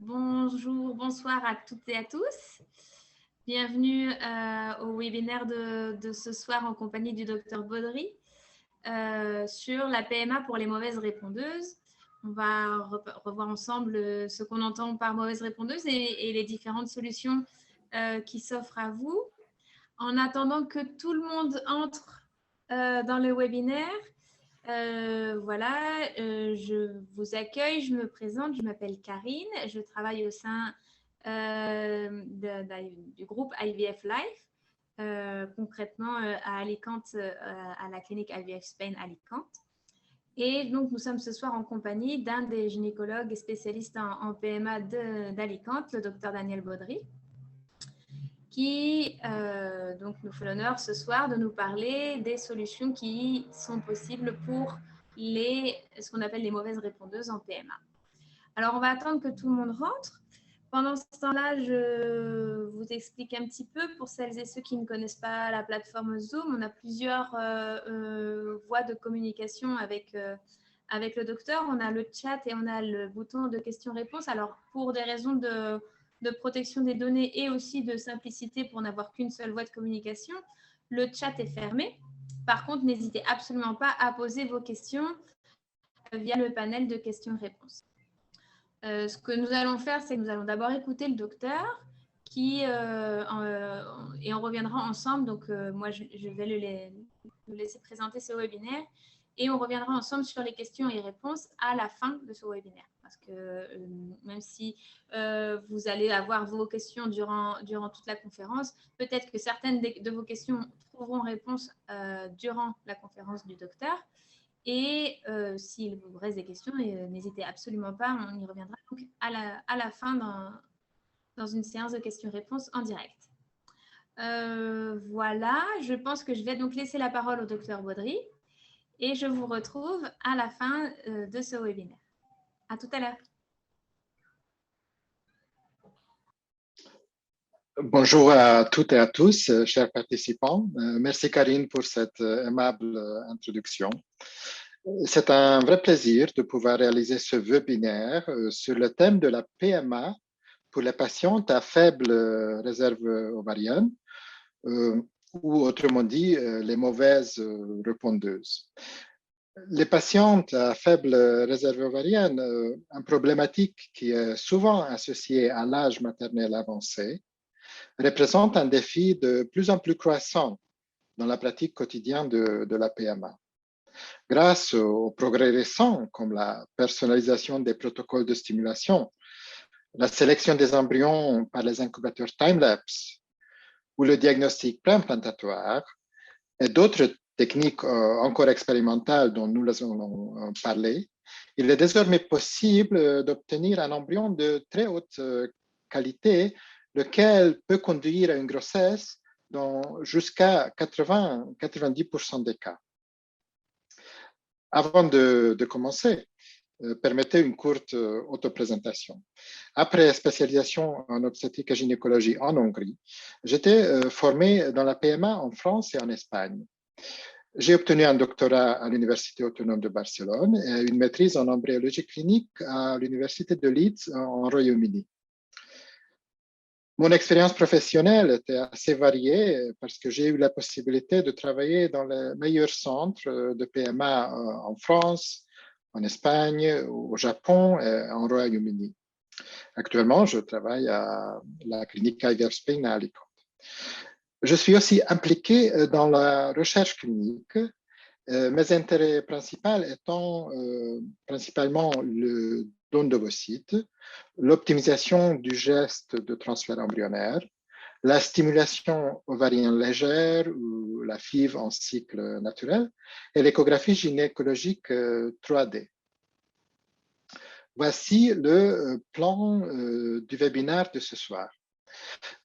Bonjour, bonsoir à toutes et à tous. Bienvenue au webinaire de ce soir en compagnie du docteur Baudry sur la PMA pour les mauvaises répondeuses. On va revoir ensemble ce qu'on entend par mauvaise répondeuse et les différentes solutions qui s'offrent à vous. En attendant que tout le monde entre dans le webinaire, je vous accueille, je me présente, je m'appelle Karine, je travaille au sein du groupe IVF Life, concrètement à Alicante, à la clinique IVF Spain Alicante. Et donc, nous sommes ce soir en compagnie d'un des gynécologues spécialistes en PMA d'Alicante, le docteur Daniel Baudry, qui donc nous fait l'honneur ce soir de nous parler des solutions qui sont possibles pour ce qu'on appelle les mauvaises répondeuses en PMA. Alors, on va attendre que tout le monde rentre. Pendant ce temps-là, je vous explique un petit peu pour celles et ceux qui ne connaissent pas la plateforme Zoom. On a plusieurs voies de communication avec le docteur. On a le chat et on a le bouton de questions-réponses. Alors, pour des raisons de protection des données et aussi de simplicité pour n'avoir qu'une seule voie de communication, le chat est fermé. Par contre, n'hésitez absolument pas à poser vos questions via le panel de questions-réponses. Ce que nous allons faire, c'est que nous allons d'abord écouter le docteur et on reviendra ensemble. Donc, moi, je vais le laisser présenter ce webinaire et on reviendra ensemble sur les questions et réponses à la fin de ce webinaire. Parce que même si vous allez avoir vos questions durant toute la conférence, peut-être que certaines de vos questions trouveront réponse durant la conférence du docteur. Et s'il vous reste des questions, n'hésitez absolument pas, on y reviendra donc à la fin dans une séance de questions-réponses en direct. Voilà, je pense que je vais donc laisser la parole au docteur Baudry et je vous retrouve à la fin de ce webinaire. À tout à l'heure. Bonjour à toutes et à tous, chers participants. Merci Karine pour cette aimable introduction. C'est un vrai plaisir de pouvoir réaliser ce webinaire sur le thème de la PMA pour les patientes à faible réserve ovarienne, ou autrement dit, les mauvaises répondeuses. Les patientes à faible réserve ovarienne, une problématique qui est souvent associée à l'âge maternel avancé, représente un défi de plus en plus croissant dans la pratique quotidienne de la PMA. Grâce aux progrès récents, comme la personnalisation des protocoles de stimulation, la sélection des embryons par les incubateurs time-lapse ou le diagnostic préimplantatoire et d'autres techniques encore expérimentales dont nous allons parler, il est désormais possible d'obtenir un embryon de très haute qualité, lequel peut conduire à une grossesse dans jusqu'à 80-90% des cas. Avant de commencer, permettez une courte autoprésentation. Après spécialisation en obstétrique et gynécologie en Hongrie, j'étais formé dans la PMA en France et en Espagne. J'ai obtenu un doctorat à l'Université autonome de Barcelone et une maîtrise en embryologie clinique à l'Université de Leeds en Royaume-Uni. Mon expérience professionnelle était assez variée parce que j'ai eu la possibilité de travailler dans les meilleurs centres de PMA en France, en Espagne, au Japon et en Royaume-Uni. Actuellement, je travaille à la clinique IVF Spain à Alicante. Je suis aussi impliqué dans la recherche clinique, mes intérêts principaux étant principalement le don d'ovocytes, l'optimisation du geste de transfert embryonnaire, la stimulation ovarienne légère ou la FIV en cycle naturel et l'échographie gynécologique 3D. Voici le plan du webinaire de ce soir.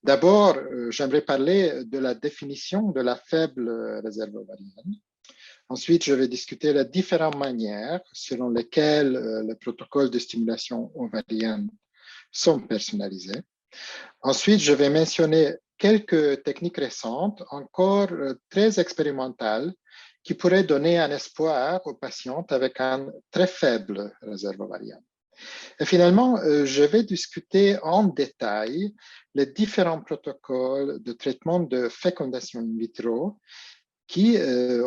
D'abord, j'aimerais parler de la définition de la faible réserve ovarienne. Ensuite, je vais discuter les différentes manières selon lesquelles les protocoles de stimulation ovarienne sont personnalisés. Ensuite, je vais mentionner quelques techniques récentes, encore très expérimentales, qui pourraient donner un espoir aux patientes avec une très faible réserve ovarienne. Et finalement, je vais discuter en détail les différents protocoles de traitement de fécondation in vitro qui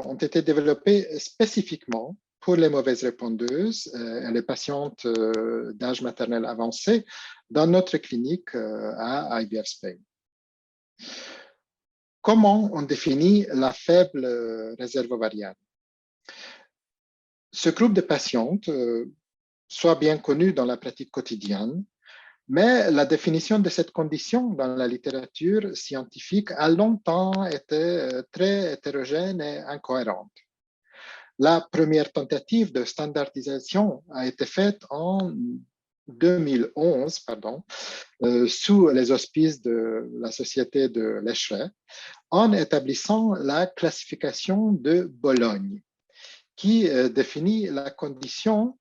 ont été développés spécifiquement pour les mauvaises répondeuses et les patientes d'âge maternel avancé dans notre clinique à IVF Spain. Comment on définit la faible réserve ovarienne? Ce groupe de patientes soit bien connu dans la pratique quotidienne, mais la définition de cette condition dans la littérature scientifique a longtemps été très hétérogène et incohérente. La première tentative de standardisation a été faite en 2011, sous les auspices de la Société de l'Escheret, en établissant la classification de Bologne, qui définit la condition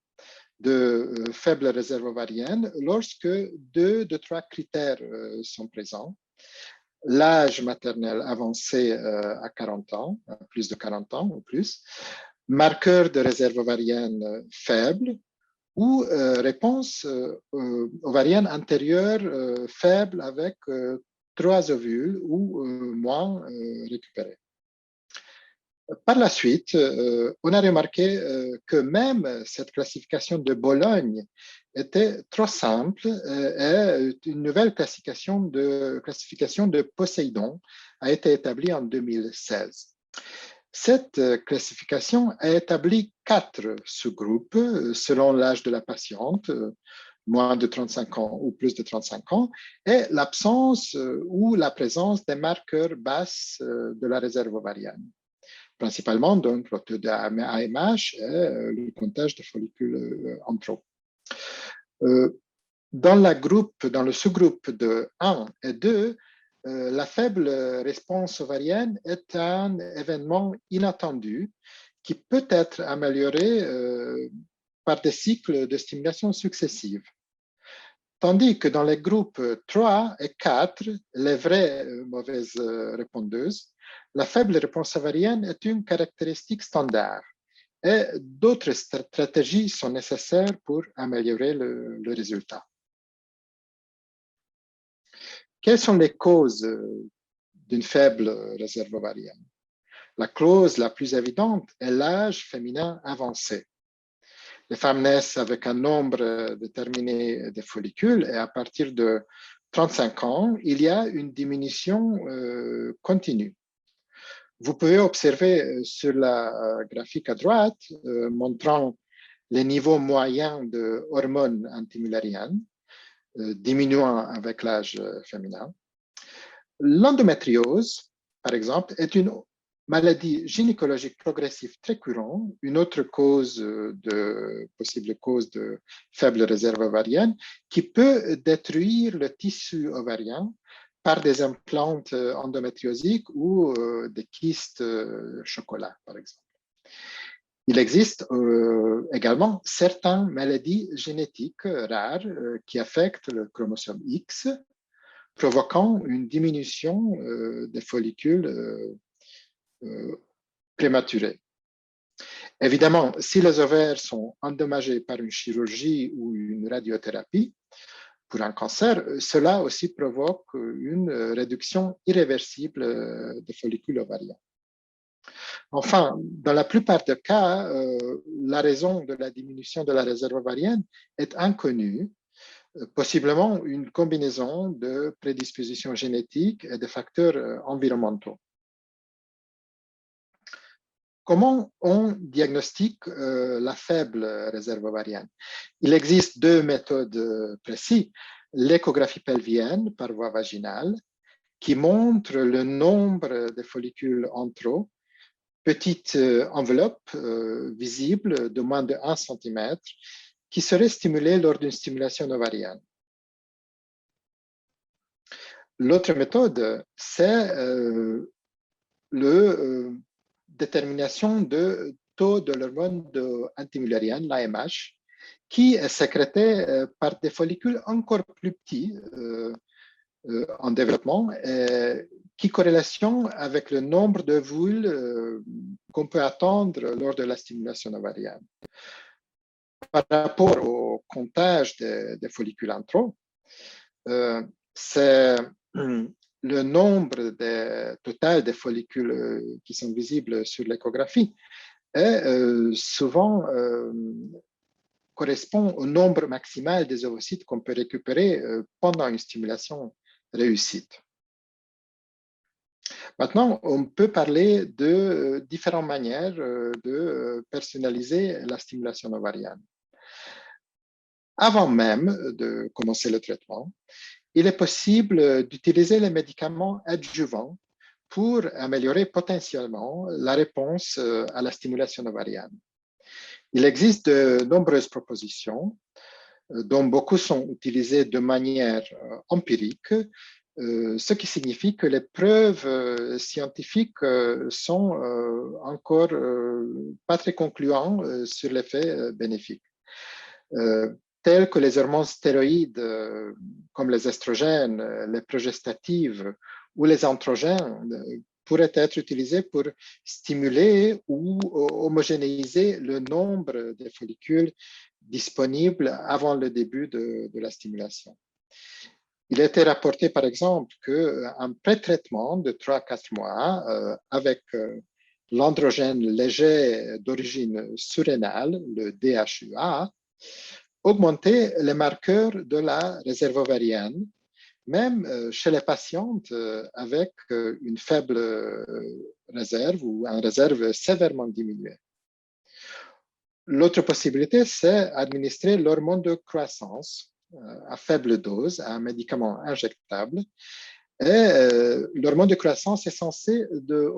de faible réserve ovarienne lorsque deux de trois critères sont présents. L'âge maternel avancé à 40 ans, à plus de 40 ans ou plus, marqueur de réserve ovarienne faible ou réponse ovarienne antérieure faible avec 3 ovules ou moins récupérés. Par la suite, on a remarqué que même cette classification de Bologne était trop simple et une nouvelle classification de Poséidon a été établie en 2016. Cette classification a établi 4 sous-groupes selon l'âge de la patiente, moins de 35 ans ou plus de 35 ans, et l'absence ou la présence des marqueurs basses de la réserve ovarienne. Principalement donc le taux d'AMH et le comptage de follicules en trop. Dans le sous-groupe de 1 et 2, la faible réponse ovarienne est un événement inattendu qui peut être amélioré par des cycles de stimulation successives. Tandis que dans les groupes 3 et 4, les vraies mauvaises répondeuses, la faible réponse ovarienne est une caractéristique standard et d'autres stratégies sont nécessaires pour améliorer le résultat. Quelles sont les causes d'une faible réserve ovarienne? La cause la plus évidente est l'âge féminin avancé. Les femmes naissent avec un nombre déterminé de follicules et à partir de 35 ans, il y a une diminution continue. Vous pouvez observer sur la graphique à droite, montrant les niveaux moyens de hormones antimullériennes, diminuant avec l'âge féminin. L'endométriose, par exemple, est une maladie gynécologique progressive très courante, une autre possible cause de faible réserve ovarienne, qui peut détruire le tissu ovarien par des implantes endométriosiques ou des kystes chocolat, par exemple. Il existe également certaines maladies génétiques rares qui affectent le chromosome X, provoquant une diminution des follicules prématurés. Évidemment, si les ovaires sont endommagés par une chirurgie ou une radiothérapie pour un cancer, cela aussi provoque une réduction irréversible des follicules ovariens. Enfin, dans la plupart des cas, la raison de la diminution de la réserve ovarienne est inconnue, possiblement une combinaison de prédispositions génétiques et de facteurs environnementaux. Comment on diagnostique la faible réserve ovarienne? Il existe 2 méthodes précises. L'échographie pelvienne par voie vaginale, qui montre le nombre de follicules en trop, petite enveloppe visible de moins de 1 cm, qui serait stimulée lors d'une stimulation ovarienne. L'autre méthode, c'est détermination de taux de l'hormone antimullérienne, l'AMH, qui est sécrété par des follicules encore plus petits en développement, qui corrélation avec le nombre d'ovules qu'on peut attendre lors de la stimulation ovarienne. par rapport au comptage des follicules antraux, c'est le nombre total des follicules qui sont visibles sur l'échographie et souvent correspond au nombre maximal des ovocytes qu'on peut récupérer pendant une stimulation réussite. Maintenant, on peut parler de différentes manières de personnaliser la stimulation ovarienne. Avant même de commencer le traitement, il est possible d'utiliser les médicaments adjuvants pour améliorer potentiellement la réponse à la stimulation ovarienne. Il existe de nombreuses propositions, dont beaucoup sont utilisées de manière empirique, ce qui signifie que les preuves scientifiques sont encore pas très concluantes sur l'effet bénéfique. Tels que les hormones stéroïdes, comme les estrogènes, les progestatives ou les androgènes, pourraient être utilisés pour stimuler ou homogénéiser le nombre de follicules disponibles avant le début de la stimulation. Il a été rapporté, par exemple, qu'un pré-traitement de 3 à 4 mois avec l'androgène léger d'origine surrénale, le DHEA, augmentait les marqueurs de la réserve ovarienne, même chez les patientes avec une faible réserve ou une réserve sévèrement diminuée. L'autre possibilité, c'est administrer l'hormone de croissance à faible dose, un médicament injectable. Et l'hormone de croissance est censé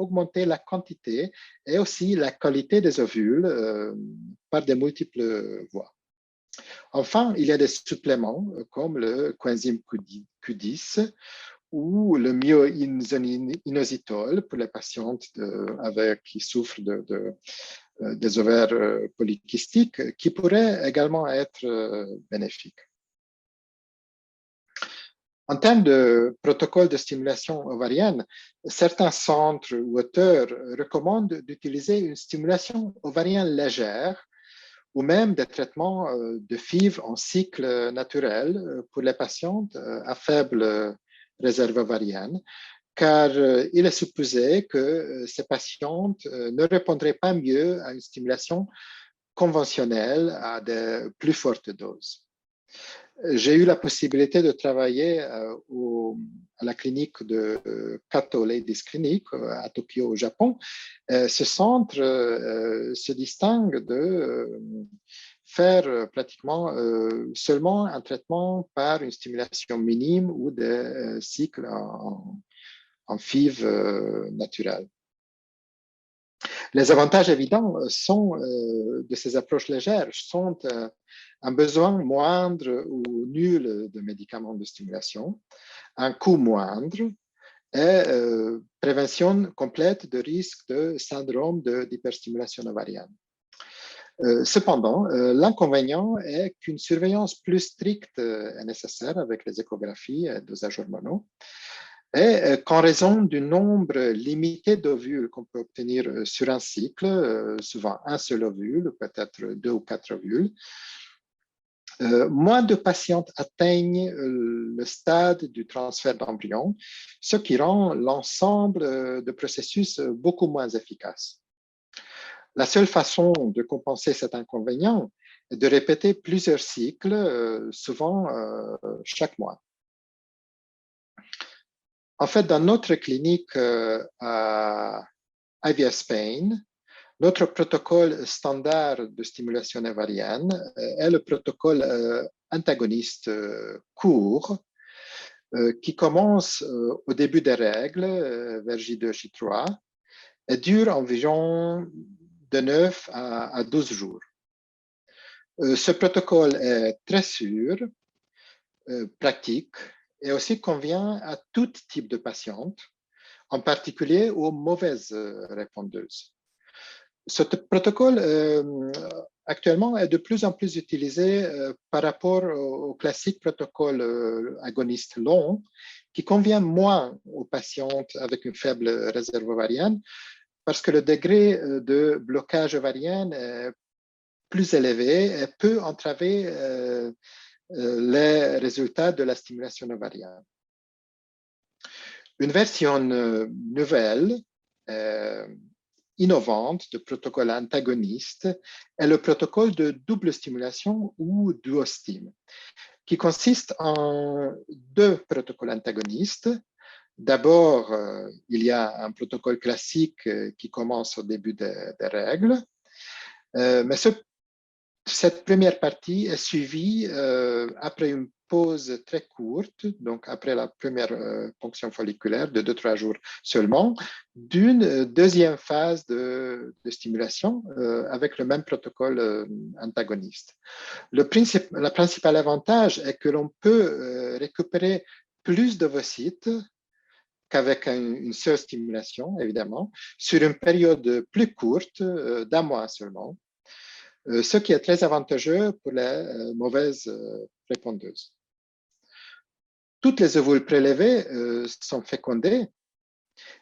augmenter la quantité et aussi la qualité des ovules par de multiples voies. Enfin, il y a des suppléments comme le coenzyme Q10 ou le myo-inositol pour les patientes qui souffrent des ovaires polykystiques qui pourraient également être bénéfiques. En termes de protocole de stimulation ovarienne, certains centres ou auteurs recommandent d'utiliser une stimulation ovarienne légère ou même des traitements de FIV en cycle naturel pour les patientes à faible réserve ovarienne, car il est supposé que ces patientes ne répondraient pas mieux à une stimulation conventionnelle à de plus fortes doses. J'ai eu la possibilité de travailler à la clinique de Kato Ladies Clinic à Tokyo, au Japon. Ce centre se distingue de faire pratiquement seulement un traitement par une stimulation minime ou des cycles en FIV naturel. Les avantages évidents de ces approches légères sont un besoin moindre ou nul de médicaments de stimulation, un coût moindre et prévention complète de risque de syndrome d'hyperstimulation ovarienne. Cependant, l'inconvénient est qu'une surveillance plus stricte est nécessaire avec les échographies et dosages hormonaux, et qu'en raison du nombre limité d'ovules qu'on peut obtenir sur un cycle, souvent un seul ovule, peut-être 2 ou 4 ovules, moins de patientes atteignent le stade du transfert d'embryon, ce qui rend l'ensemble de processus beaucoup moins efficace. La seule façon de compenser cet inconvénient est de répéter plusieurs cycles, souvent chaque mois. En fait, dans notre clinique à IVF Spain, notre protocole standard de stimulation ovarienne est le protocole antagoniste court qui commence au début des règles, vers J2, J3, et dure environ de 9 à 12 jours. Ce protocole est très sûr, pratique, et aussi convient à tout type de patientes, en particulier aux mauvaises répondeuses. Ce protocole actuellement est de plus en plus utilisé par rapport au classique protocole agoniste long, qui convient moins aux patientes avec une faible réserve ovarienne, parce que le degré de blocage ovarien est plus élevé et peut entraver les résultats de la stimulation ovarienne. Une version nouvelle, innovante de protocole antagoniste est le protocole de double stimulation ou duostim, qui consiste en deux protocoles antagonistes. D'abord, il y a un protocole classique qui commence au début des règles, mais cette première partie est suivie après une pause très courte, donc après la première ponction folliculaire de 2-3 jours seulement, d'une deuxième phase de stimulation avec le même protocole antagoniste. Le principal avantage est que l'on peut récupérer plus d'ovocytes qu'avec une seule stimulation, évidemment, sur une période plus courte, d'un mois seulement, ce qui est très avantageux pour les mauvaises répondeuses. Toutes les ovules prélevés sont fécondés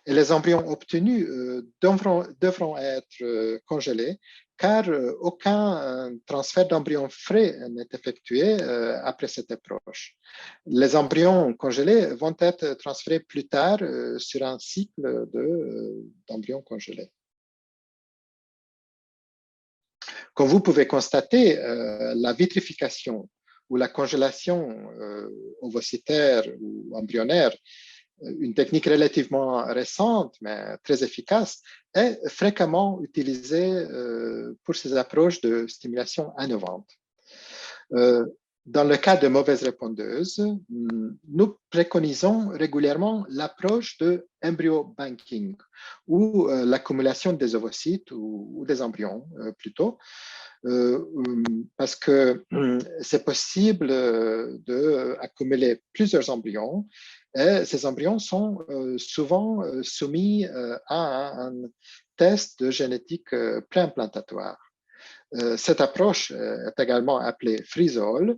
et les embryons obtenus devront être congelés car aucun transfert d'embryons frais n'est effectué après cette approche. Les embryons congelés vont être transférés plus tard sur un cycle d'embryons congelés. Comme vous pouvez constater, la vitrification ou la congélation ovocytaire ou embryonnaire, une technique relativement récente mais très efficace, est fréquemment utilisée pour ces approches de stimulation innovante. Dans le cas de mauvaises répondeuses, nous préconisons régulièrement l'approche de embryo banking ou l'accumulation des ovocytes ou des embryons plutôt, parce que c'est possible d'accumuler plusieurs embryons et ces embryons sont souvent soumis à un test de génétique préimplantatoire. Cette approche est également appelée freeze-all,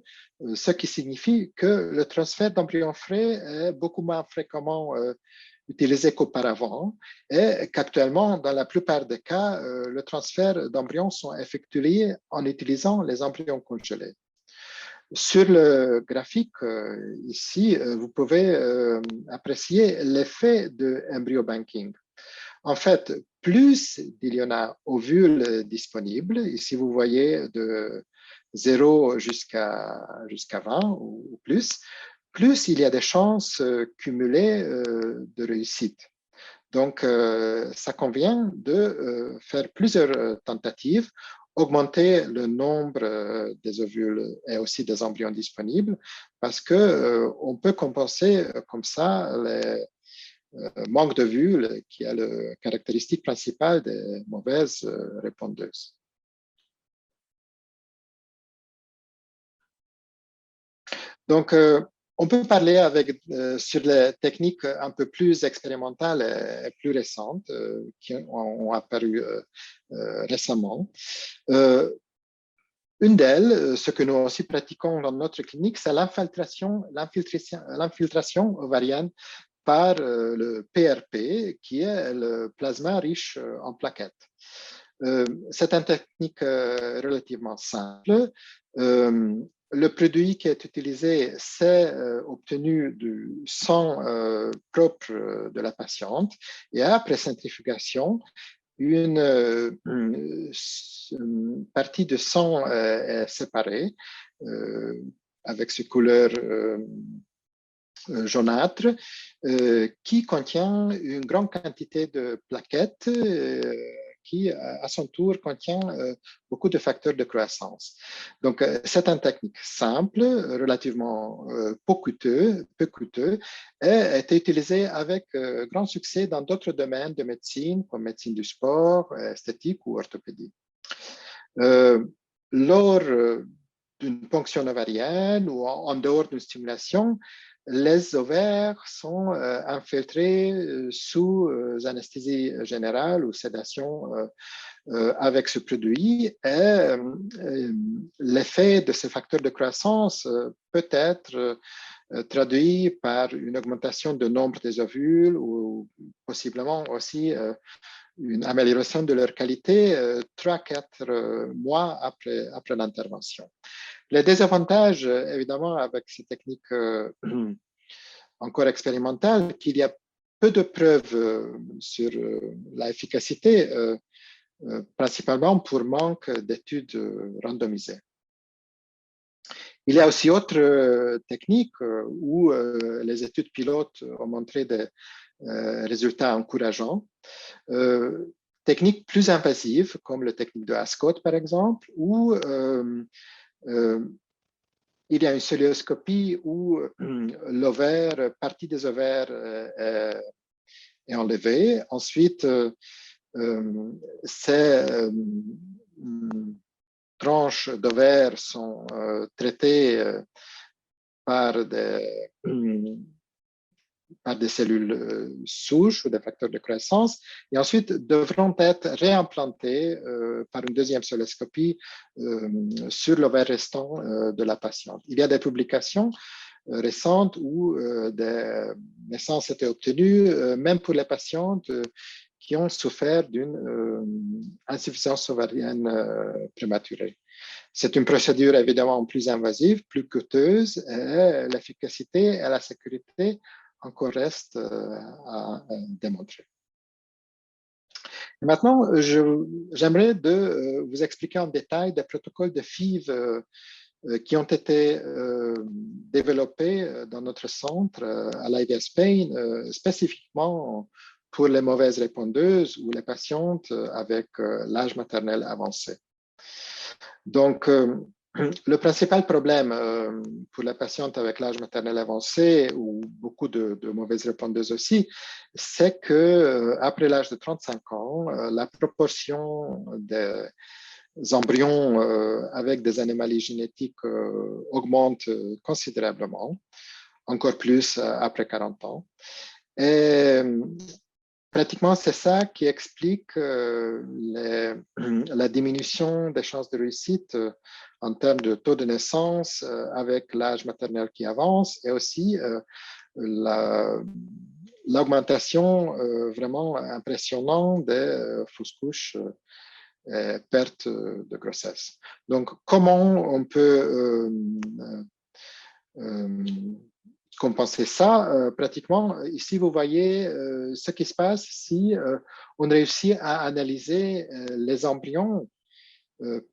ce qui signifie que le transfert d'embryons frais est beaucoup moins fréquemment utilisé qu'auparavant et qu'actuellement, dans la plupart des cas, le transfert d'embryons sont effectués en utilisant les embryons congelés. Sur le graphique ici, vous pouvez apprécier l'effet de embryo banking. En fait, plus il y en a ovules disponibles, ici vous voyez de 0 jusqu'à 20 ou plus il y a des chances cumulées de réussite. Donc, ça convient de faire plusieurs tentatives, augmenter le nombre des ovules et aussi des embryons disponibles, parce qu'on peut compenser comme ça les manque d'ovules, qui est la caractéristique principale des mauvaises répondeuses. Donc, on peut parler sur les techniques un peu plus expérimentales et plus récentes qui ont apparu récemment. Une d'elles, ce que nous aussi pratiquons dans notre clinique, c'est l'infiltration ovarienne par le PRP, qui est le plasma riche en plaquettes. C'est une technique relativement simple. Le produit qui est utilisé, c'est obtenu du sang propre de la patiente et après centrifugation, une partie de sang est séparée avec ce couleur jaunâtre qui contient une grande quantité de plaquettes qui, à son tour, contient beaucoup de facteurs de croissance. Donc, c'est une technique simple, relativement peu coûteux, et a été utilisée avec grand succès dans d'autres domaines de médecine, comme médecine du sport, esthétique ou orthopédie. Lors d'une ponction ovarienne ou en dehors d'une stimulation, les ovaires sont infiltrés sous anesthésie générale ou sédation avec ce produit et l'effet de ces facteurs de croissance peut être traduit par une augmentation du nombre des ovules ou possiblement aussi une amélioration de leur qualité 3-4 mois après l'intervention. Les désavantages, évidemment, avec ces techniques encore expérimentales, qu'il y a peu de preuves sur l'efficacité, principalement pour manque d'études randomisées. Il y a aussi autres techniques où les études pilotes ont montré des résultats encourageants. Techniques plus invasives, comme la technique de Ascot, par exemple, où il y a une cœlioscopie où l'ovaire, partie des ovaires est enlevée. Ensuite, ces tranches d'ovaires sont traitées par des cellules souches ou des facteurs de croissance, et ensuite devront être réimplantées par une deuxième cœlioscopie sur l'ovaire restant de la patiente. Il y a des publications récentes où des naissances étaient obtenues, même pour les patientes qui ont souffert d'une insuffisance ovarienne prématurée. C'est une procédure évidemment plus invasive, plus coûteuse, et l'efficacité et la sécurité encore reste à démontrer. Maintenant, j'aimerais vous expliquer en détail des protocoles de FIV qui ont été développés dans notre centre à l'IVS Spain, spécifiquement pour les mauvaises répondeuses ou les patientes avec l'âge maternel avancé. Donc, le principal problème pour les patientes avec l'âge maternel avancé ou beaucoup de mauvaises répondeuses aussi, c'est que après l'âge de 35 ans, la proportion des embryons avec des anomalies génétiques augmente considérablement, encore plus après 40 ans. Et pratiquement, c'est ça qui explique la diminution des chances de réussite en termes de taux de naissance avec l'âge maternel qui avance, et aussi l'augmentation vraiment impressionnante des fausses couches et pertes de grossesse. Donc, comment on peut compenser ça? Pratiquement, ici, vous voyez ce qui se passe si on réussit à analyser les embryons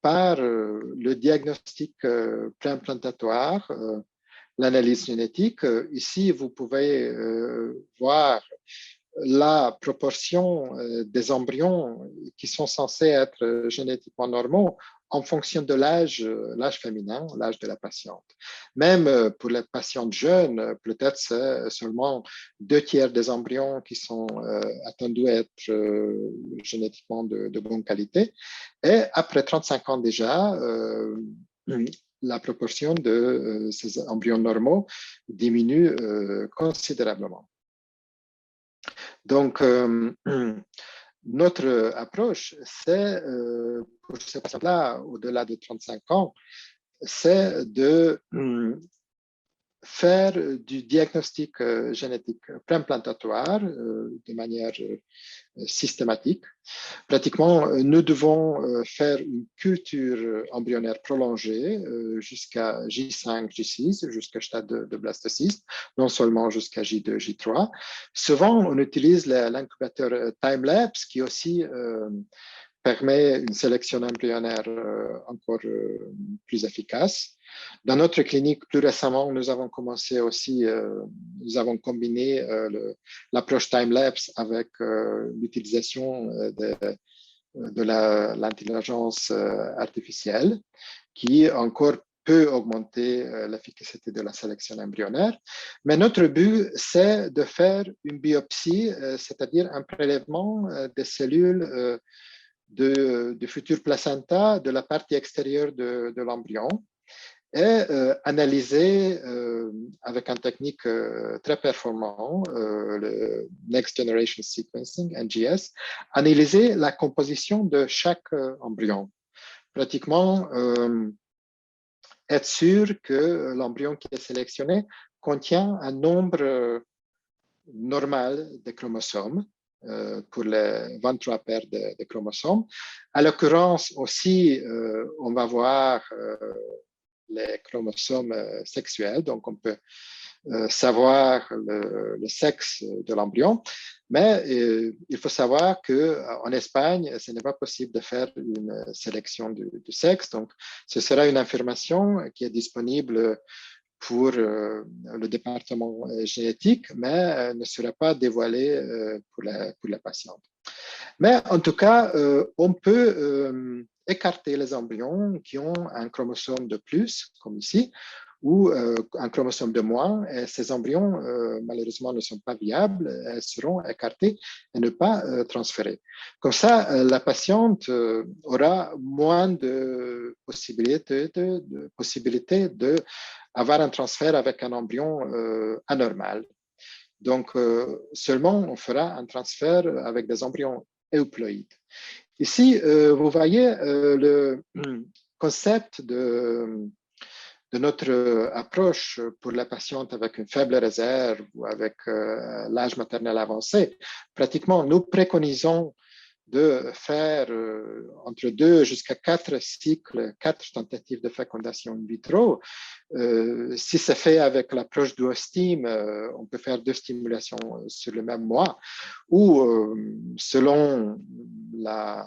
par le diagnostic préimplantatoire, l'analyse génétique. Ici, vous pouvez voir la proportion des embryons qui sont censés être génétiquement normaux en fonction de l'âge féminin, l'âge de la patiente. Même pour les patientes jeunes, peut-être c'est seulement 2/3 des embryons qui sont attendus à être génétiquement de bonne qualité. Et après 35 ans déjà, la proportion de ces embryons normaux diminue considérablement. Donc, notre approche, c'est, pour ces patients-là, au-delà de 35 ans, c'est de faire du diagnostic génétique préimplantatoire de manière systématique. Pratiquement, nous devons faire une culture embryonnaire prolongée jusqu'à J5, J6, jusqu'au stade de blastocyste, non seulement jusqu'à J2, J3. Souvent, on utilise l'incubateur time-lapse qui aussi permet une sélection embryonnaire encore plus efficace. Dans notre clinique, plus récemment, nous avons commencé aussi, nous avons combiné l'approche time-lapse avec l'utilisation de l'intelligence artificielle qui encore peut augmenter l'efficacité de la sélection embryonnaire. Mais notre but, c'est de faire une biopsie, c'est-à-dire un prélèvement des cellules du futur placenta de la partie extérieure de l'embryon et analyser avec une technique très performante, le Next Generation Sequencing, NGS, analyser la composition de chaque embryon. Pratiquement, être sûr que l'embryon qui est sélectionné contient un nombre normal de chromosomes pour les 23 paires de chromosomes. À l'occurrence aussi, on va voir les chromosomes sexuels, donc on peut savoir le sexe de l'embryon, mais il faut savoir qu'en Espagne, ce n'est pas possible de faire une sélection du sexe, donc ce sera une information qui est disponible pour le département génétique, mais ne sera pas dévoilée pour la patiente. Mais en tout cas, on peut écarter les embryons qui ont un chromosome de plus, comme ici, ou un chromosome de moins. Et ces embryons, malheureusement, ne sont pas viables, elles seront écartés et ne pas transférés. Comme ça, la patiente aura moins de possibilités d'avoir un transfert avec un embryon anormal. Donc, seulement on fera un transfert avec des embryons euploïdes. Ici, vous voyez le concept de notre approche pour la patiente avec une faible réserve ou avec l'âge maternel avancé. Pratiquement, nous préconisons de faire entre 2 jusqu'à 4 cycles, 4 tentatives de fécondation in vitro. Si c'est fait avec l'approche duostime, on peut faire 2 stimulations sur le même mois, ou selon la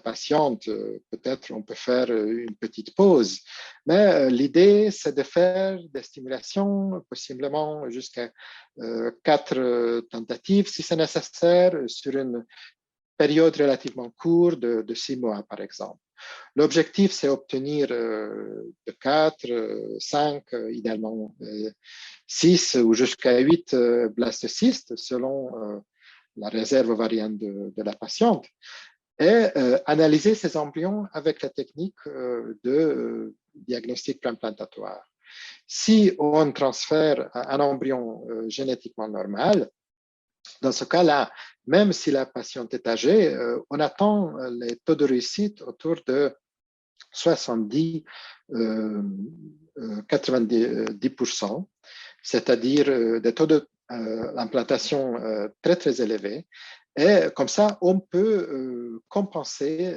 patiente, peut-être on peut faire une petite pause. Mais l'idée, c'est de faire des stimulations, possiblement jusqu'à 4 tentatives, si c'est nécessaire, sur une période relativement courte de 6 mois, par exemple. L'objectif, c'est obtenir de 4, 5, idéalement 6 ou jusqu'à 8 blastocystes, selon la réserve ovarienne de la patiente, et analyser ces embryons avec la technique de diagnostic préimplantatoire. Si on transfère un embryon génétiquement normal, dans ce cas-là, même si la patiente est âgée, on attend les taux de réussite autour de 70-90%, c'est-à-dire des taux d'implantation très, très élevés. Et comme ça, on peut compenser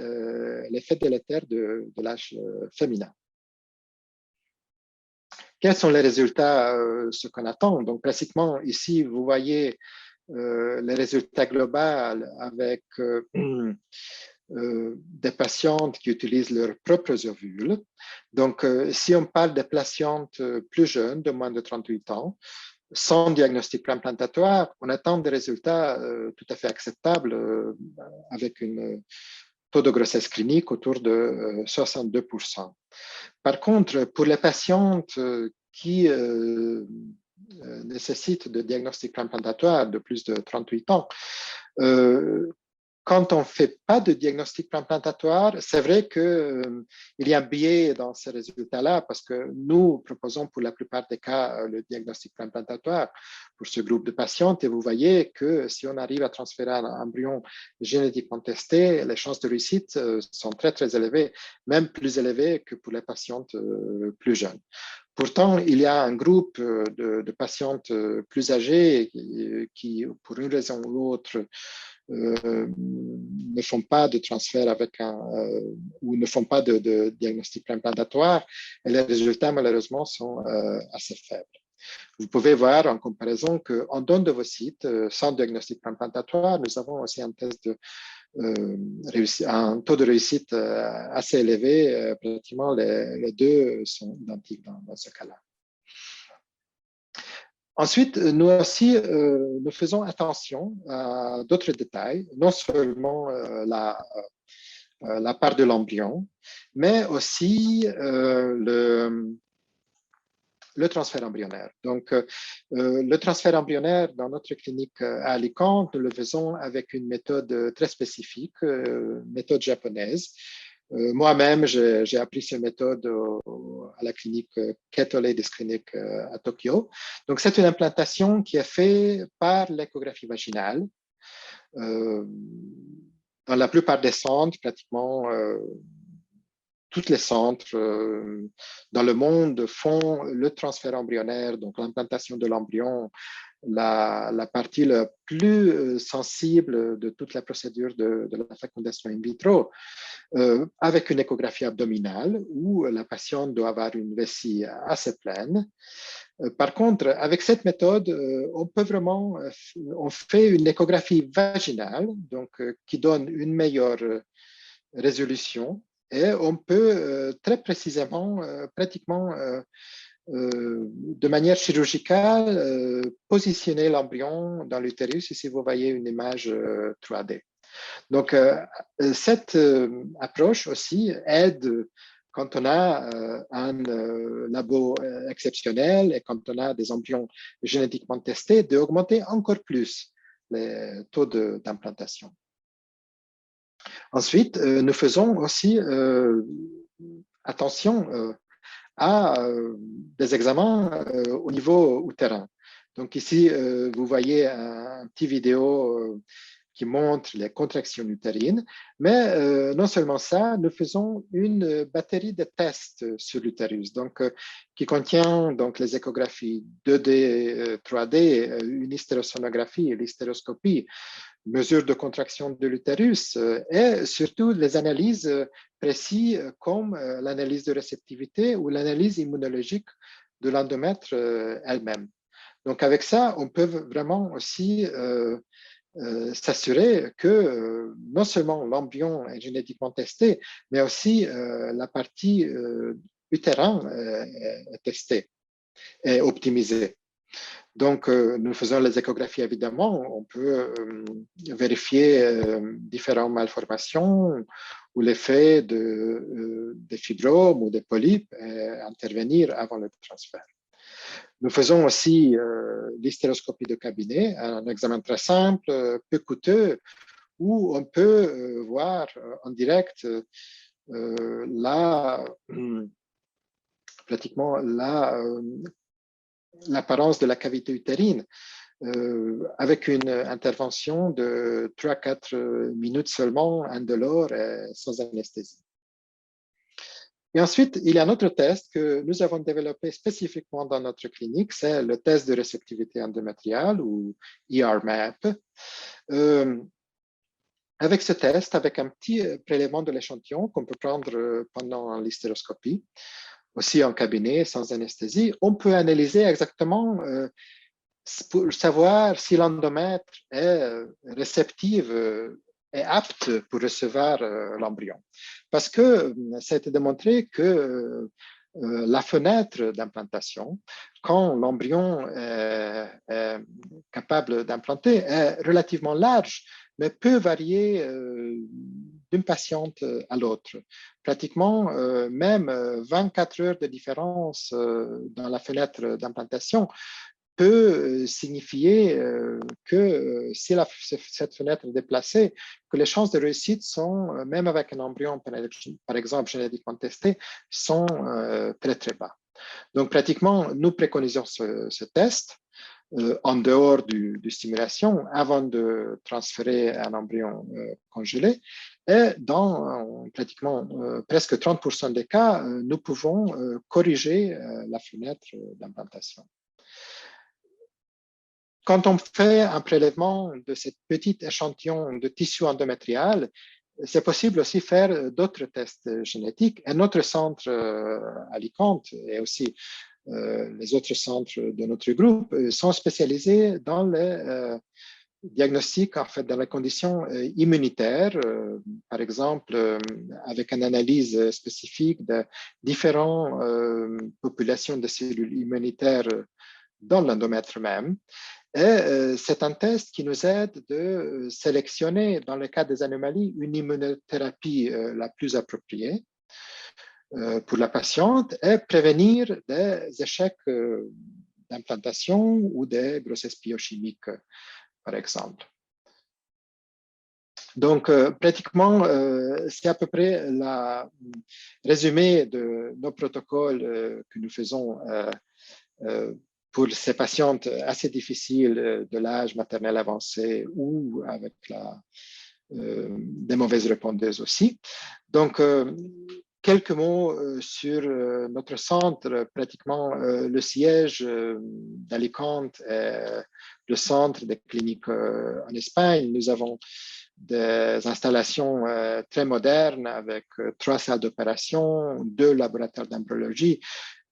l'effet délétère de l'âge féminin. Quels sont les résultats, ce qu'on attend? Donc, pratiquement, ici, vous voyez les résultats globaux avec des patientes qui utilisent leurs propres ovules. Donc, si on parle des patientes plus jeunes, de moins de 38 ans, sans diagnostic préimplantatoire, on attend des résultats tout à fait acceptables avec un taux de grossesse clinique autour de 62%. Par contre, pour les patientes qui nécessitent de diagnostic préimplantatoire de plus de 38 ans, quand on ne fait pas de diagnostic préimplantatoire, c'est vrai qu'il y a un biais dans ces résultats-là parce que nous proposons pour la plupart des cas le diagnostic préimplantatoire pour ce groupe de patientes et vous voyez que si on arrive à transférer un embryon génétiquement testé, les chances de réussite sont très, très élevées, même plus élevées que pour les patientes plus jeunes. Pourtant, il y a un groupe de patientes plus âgées qui, pour une raison ou l'autre, ne font pas de transfert avec ou ne font pas de diagnostic préimplantatoire et les résultats malheureusement sont assez faibles. Vous pouvez voir en comparaison qu'en don de vos sites, sans diagnostic préimplantatoire, nous avons aussi un test de un taux de réussite assez élevé. Pratiquement les deux sont identiques dans ce cas-là. Ensuite, nous aussi, nous faisons attention à d'autres détails, non seulement la part de l'embryon, mais aussi le transfert embryonnaire. Donc, le transfert embryonnaire dans notre clinique à Alicante, nous le faisons avec une méthode très spécifique, méthode japonaise. Moi-même, j'ai appris cette méthode à la clinique Keto Ladies Clinic à Tokyo. Donc, c'est une implantation qui est faite par l'échographie vaginale. Dans la plupart des centres, pratiquement tous les centres dans le monde font le transfert embryonnaire, donc l'implantation de l'embryon la partie la plus sensible de toute la procédure de la fécondation in vitro, avec une échographie abdominale où la patiente doit avoir une vessie assez pleine. Par contre, avec cette méthode, on fait une échographie vaginale, donc qui donne une meilleure résolution, et on peut très précisément, pratiquement de manière chirurgicale, positionner l'embryon dans l'utérus, ici vous voyez une image 3D. Donc, cette approche aussi aide quand on a un labo exceptionnel et quand on a des embryons génétiquement testés, d'augmenter encore plus les taux d'implantation. Ensuite, nous faisons aussi attention à des examens au niveau utérin. Donc ici, vous voyez un petit vidéo qui montre les contractions utérines, mais non seulement ça, nous faisons une batterie de tests sur l'utérus, donc qui contient donc les échographies 2D, 3D, une hystérosonographie et l'hystéroscopie, mesures de contraction de l'utérus et surtout les analyses précises comme l'analyse de réceptivité ou l'analyse immunologique de l'endomètre elle-même. Donc avec ça, on peut vraiment aussi s'assurer que non seulement l'embryon est génétiquement testé, mais aussi la partie utérin est testée et optimisée. Donc, nous faisons les échographies, évidemment. On peut vérifier différentes malformations ou l'effet des fibromes ou des polypes et intervenir avant le transfert. Nous faisons aussi l'hystéroscopie de cabinet, un examen très simple, peu coûteux, où on peut voir en direct pratiquement l'apparence de la cavité utérine avec une intervention de 3 à 4 minutes seulement, indolore et sans anesthésie. Et ensuite, il y a un autre test que nous avons développé spécifiquement dans notre clinique, c'est le test de réceptivité endométriale ou ERMAP. Avec ce test, avec un petit prélèvement de l'échantillon qu'on peut prendre pendant l'hystéroscopie, aussi en cabinet, sans anesthésie, on peut analyser exactement pour savoir si l'endomètre est réceptive est apte pour recevoir l'embryon. Parce que ça a été démontré que la fenêtre d'implantation, quand l'embryon est capable d'implanter, est relativement large, mais peut varier d'une patiente à l'autre. Pratiquement, même 24 heures de différence dans la fenêtre d'implantation peut signifier que si cette fenêtre est déplacée, que les chances de réussite sont, même avec un embryon, par exemple, génétiquement testé, sont très, très bas. Donc, pratiquement, nous préconisons ce test en dehors du stimulation avant de transférer un embryon congelé. Et dans pratiquement presque 30% des cas, nous pouvons corriger la fenêtre d'implantation. Quand on fait un prélèvement de cette petite échantillon de tissu endométrial, c'est possible aussi faire d'autres tests génétiques. Et notre centre Alicante et aussi les autres centres de notre groupe sont spécialisés dans les diagnostics, en fait, dans les conditions immunitaires, par exemple, avec une analyse spécifique de différentes populations de cellules immunitaires dans l'endomètre même. Et c'est un test qui nous aide de sélectionner, dans le cas des anomalies, une immunothérapie la plus appropriée pour la patiente et prévenir des échecs d'implantation ou des grossesses biochimiques, par exemple. Donc, pratiquement, c'est à peu près le résumé de nos protocoles que nous faisons pour ces patientes assez difficiles de l'âge maternel avancé ou avec des mauvaises répondeuses aussi. Donc, quelques mots sur notre centre. Pratiquement, le siège d'Alicante est le centre des cliniques en Espagne. Nous avons des installations très modernes avec 3 salles d'opération, 2 laboratoires d'embryologie,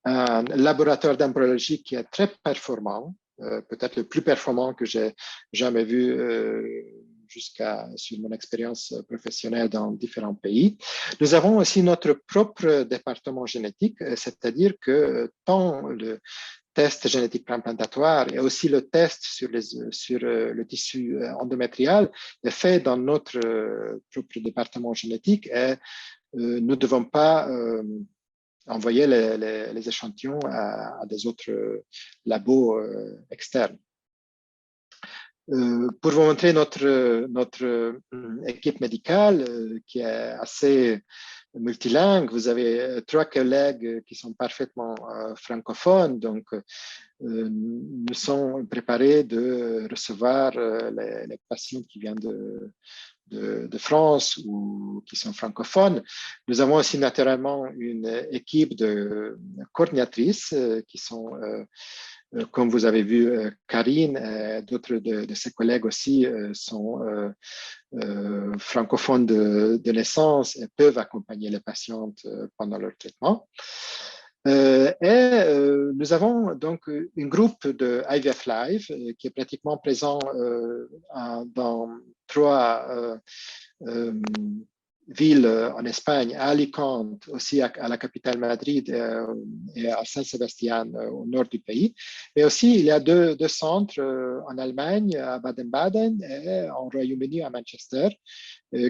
un laboratoire d'embryologie qui est très performant, peut-être le plus performant que j'ai jamais vu sur mon expérience professionnelle dans différents pays. Nous avons aussi notre propre département génétique, c'est-à-dire que tant le test génétique préimplantatoire et aussi le test sur le tissu endométrial est fait dans notre propre département génétique et nous ne devons pas envoyer les échantillons à des autres labos externes. Pour vous montrer notre équipe médicale qui est assez multilingue, vous avez 3 collègues qui sont parfaitement francophones, donc nous sommes préparés de recevoir les patients qui viennent de France ou qui sont francophones. Nous avons aussi naturellement une équipe de coordinatrices qui sont comme vous avez vu, Karine et d'autres de ses collègues aussi sont francophones de naissance et peuvent accompagner les patientes pendant leur traitement. Nous avons donc un groupe de IVF Live qui est pratiquement présent dans 3 villes en Espagne, à Alicante, aussi à la capitale Madrid et à Saint-Sébastien au nord du pays. Mais aussi, il y a deux centres en Allemagne, à Baden-Baden et en Royaume-Uni, à Manchester,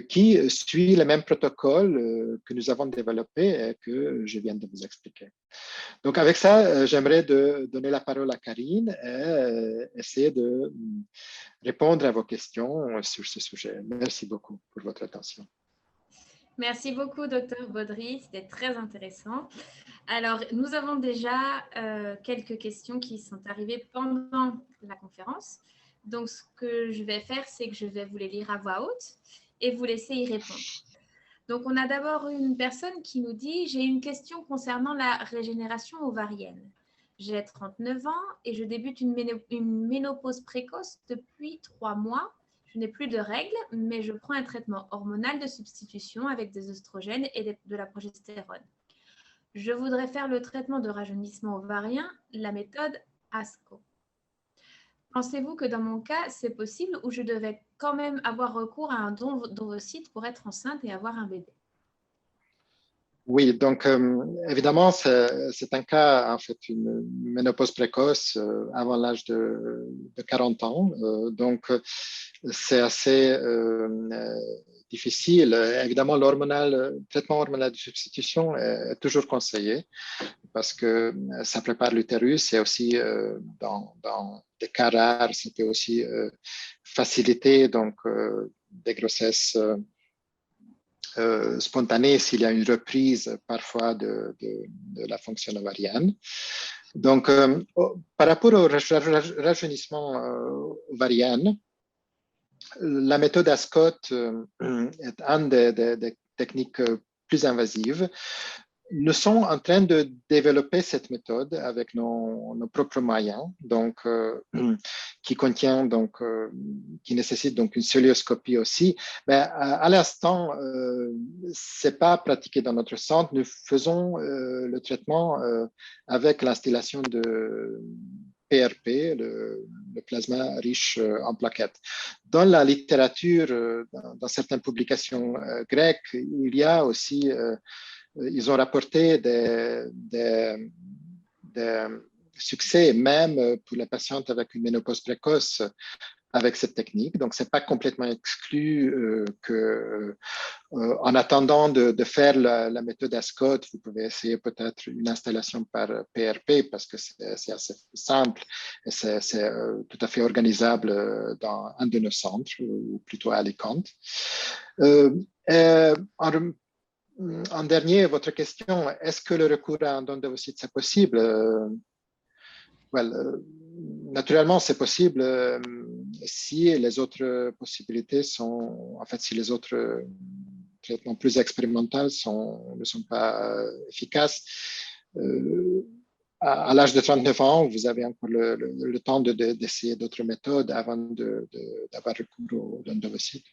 qui suivent le même protocole que nous avons développé et que je viens de vous expliquer. Donc, avec ça, j'aimerais donner la parole à Karine et essayer de répondre à vos questions sur ce sujet. Merci beaucoup pour votre attention. Merci beaucoup, Dr Baudry. C'était très intéressant. Alors, nous avons déjà quelques questions qui sont arrivées pendant la conférence. Donc, ce que je vais faire, c'est que je vais vous les lire à voix haute et vous laisser y répondre. Donc, on a d'abord une personne qui nous dit « J'ai une question concernant la régénération ovarienne. J'ai 39 ans et je débute une ménopause précoce depuis 3 mois. Je n'ai plus de règles, mais je prends un traitement hormonal de substitution avec des oestrogènes et de la progestérone. Je voudrais faire le traitement de rajeunissement ovarien, la méthode ASCO. Pensez-vous que dans mon cas, c'est possible ou je devais quand même avoir recours à un don d'ovocytes pour être enceinte et avoir un bébé? Oui, donc évidemment, c'est un cas, en fait, une ménopause précoce avant l'âge de 40 ans. Donc, c'est assez difficile. Évidemment, le traitement hormonal de substitution est toujours conseillé parce que ça prépare l'utérus et aussi, dans des cas rares, ça peut aussi faciliter donc, des grossesses spontanée s'il y a une reprise parfois de la fonction ovarienne. Donc, par rapport au rajeunissement ovarien, la méthode ASCOT est une des techniques plus invasives. Nous sommes en train de développer cette méthode avec nos propres moyens, donc qui contient donc qui nécessite donc une cœlioscopie aussi. Mais à l'instant, c'est pas pratiqué dans notre centre. Nous faisons le traitement avec l'installation de PRP, le plasma riche en plaquettes. Dans la littérature, dans certaines publications grecques, il y a aussi ils ont rapporté des succès même pour les patientes avec une ménopause précoce avec cette technique. Donc, ce n'est pas complètement exclu en attendant de faire la méthode ASCOT, vous pouvez essayer peut-être une installation par PRP parce que c'est assez simple et c'est tout à fait organisable dans un de nos centres, ou plutôt à Alicante. En dernier, votre question, est-ce que le recours à un don d'ovocytes, c'est possible? Naturellement, c'est possible si les autres possibilités sont, en fait, si les autres traitements plus expérimentaux ne sont pas efficaces. À l'âge de 39 ans, vous avez encore le temps d'essayer d'autres méthodes avant d'avoir recours aux d'ovocytes.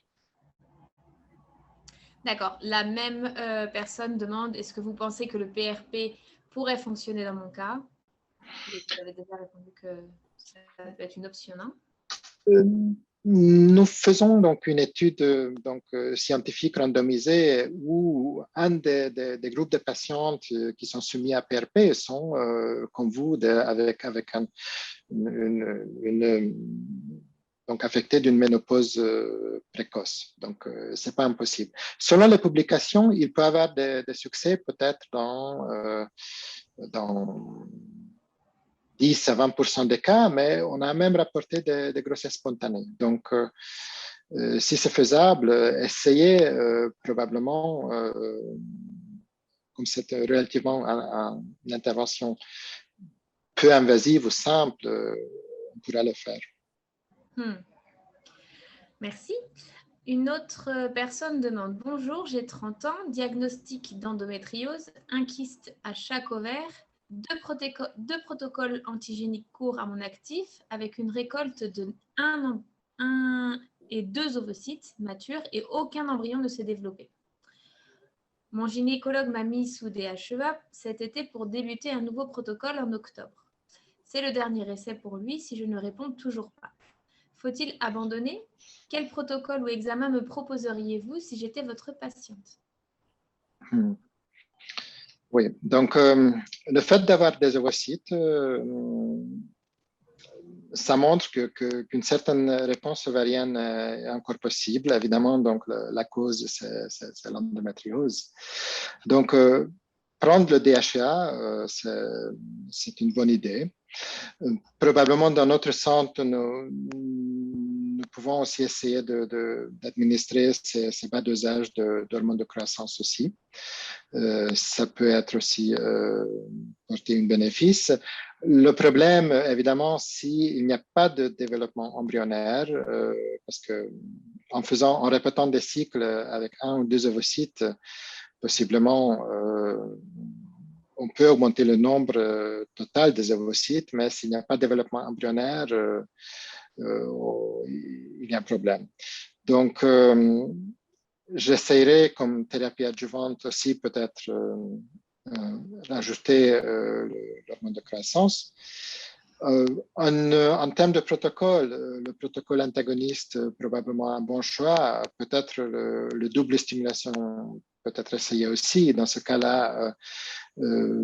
D'accord. La même personne demande, est-ce que vous pensez que le PRP pourrait fonctionner dans mon cas? Et vous avez déjà répondu que ça peut être une option, non? Nous faisons donc une étude scientifique randomisée où un des groupes de patientes qui sont soumis à PRP sont, comme vous, avec donc affectés d'une ménopause précoce. Donc, ce n'est pas impossible. Selon les publications, il peut y avoir des succès peut-être dans 10 à 20% des cas, mais on a même rapporté des grossesses spontanées. Donc, si c'est faisable, essayez probablement, comme c'est relativement une intervention peu invasive ou simple, on pourra le faire. Merci. Une autre personne demande, bonjour, j'ai 30 ans, diagnostic d'endométriose, un kyste à chaque ovaire, deux protocoles antigéniques courts à mon actif avec une récolte de 1 et 2 ovocytes matures et aucun embryon ne s'est développé. Mon gynécologue m'a mis sous DHEA cet été pour débuter un nouveau protocole en octobre. C'est le dernier essai pour lui si je ne réponds toujours pas. Faut-il abandonner? Quel protocole ou examen me proposeriez-vous si j'étais votre patiente? Oui, donc le fait d'avoir des ovocytes, ça montre qu'une certaine réponse ovarienne est encore possible. Évidemment, donc la cause, c'est l'endométriose. Donc, prendre le DHEA, c'est une bonne idée. Probablement, dans notre centre, nous pouvons aussi essayer d'administrer ces bas dosages d'hormones de croissance aussi. Ça peut être aussi porter un bénéfice. Le problème, évidemment, s'il n'y a pas de développement embryonnaire, parce que en répétant des cycles avec 1 ou 2 ovocytes, possiblement, on peut augmenter le nombre total des ovocytes, mais s'il n'y a pas de développement embryonnaire, il y a un problème. Donc, j'essaierai comme thérapie adjuvante aussi peut-être rajouter l'hormone de croissance. En termes de protocole, le protocole antagoniste, probablement un bon choix. Peut-être le double stimulation peut être essayé aussi. Dans ce cas-là,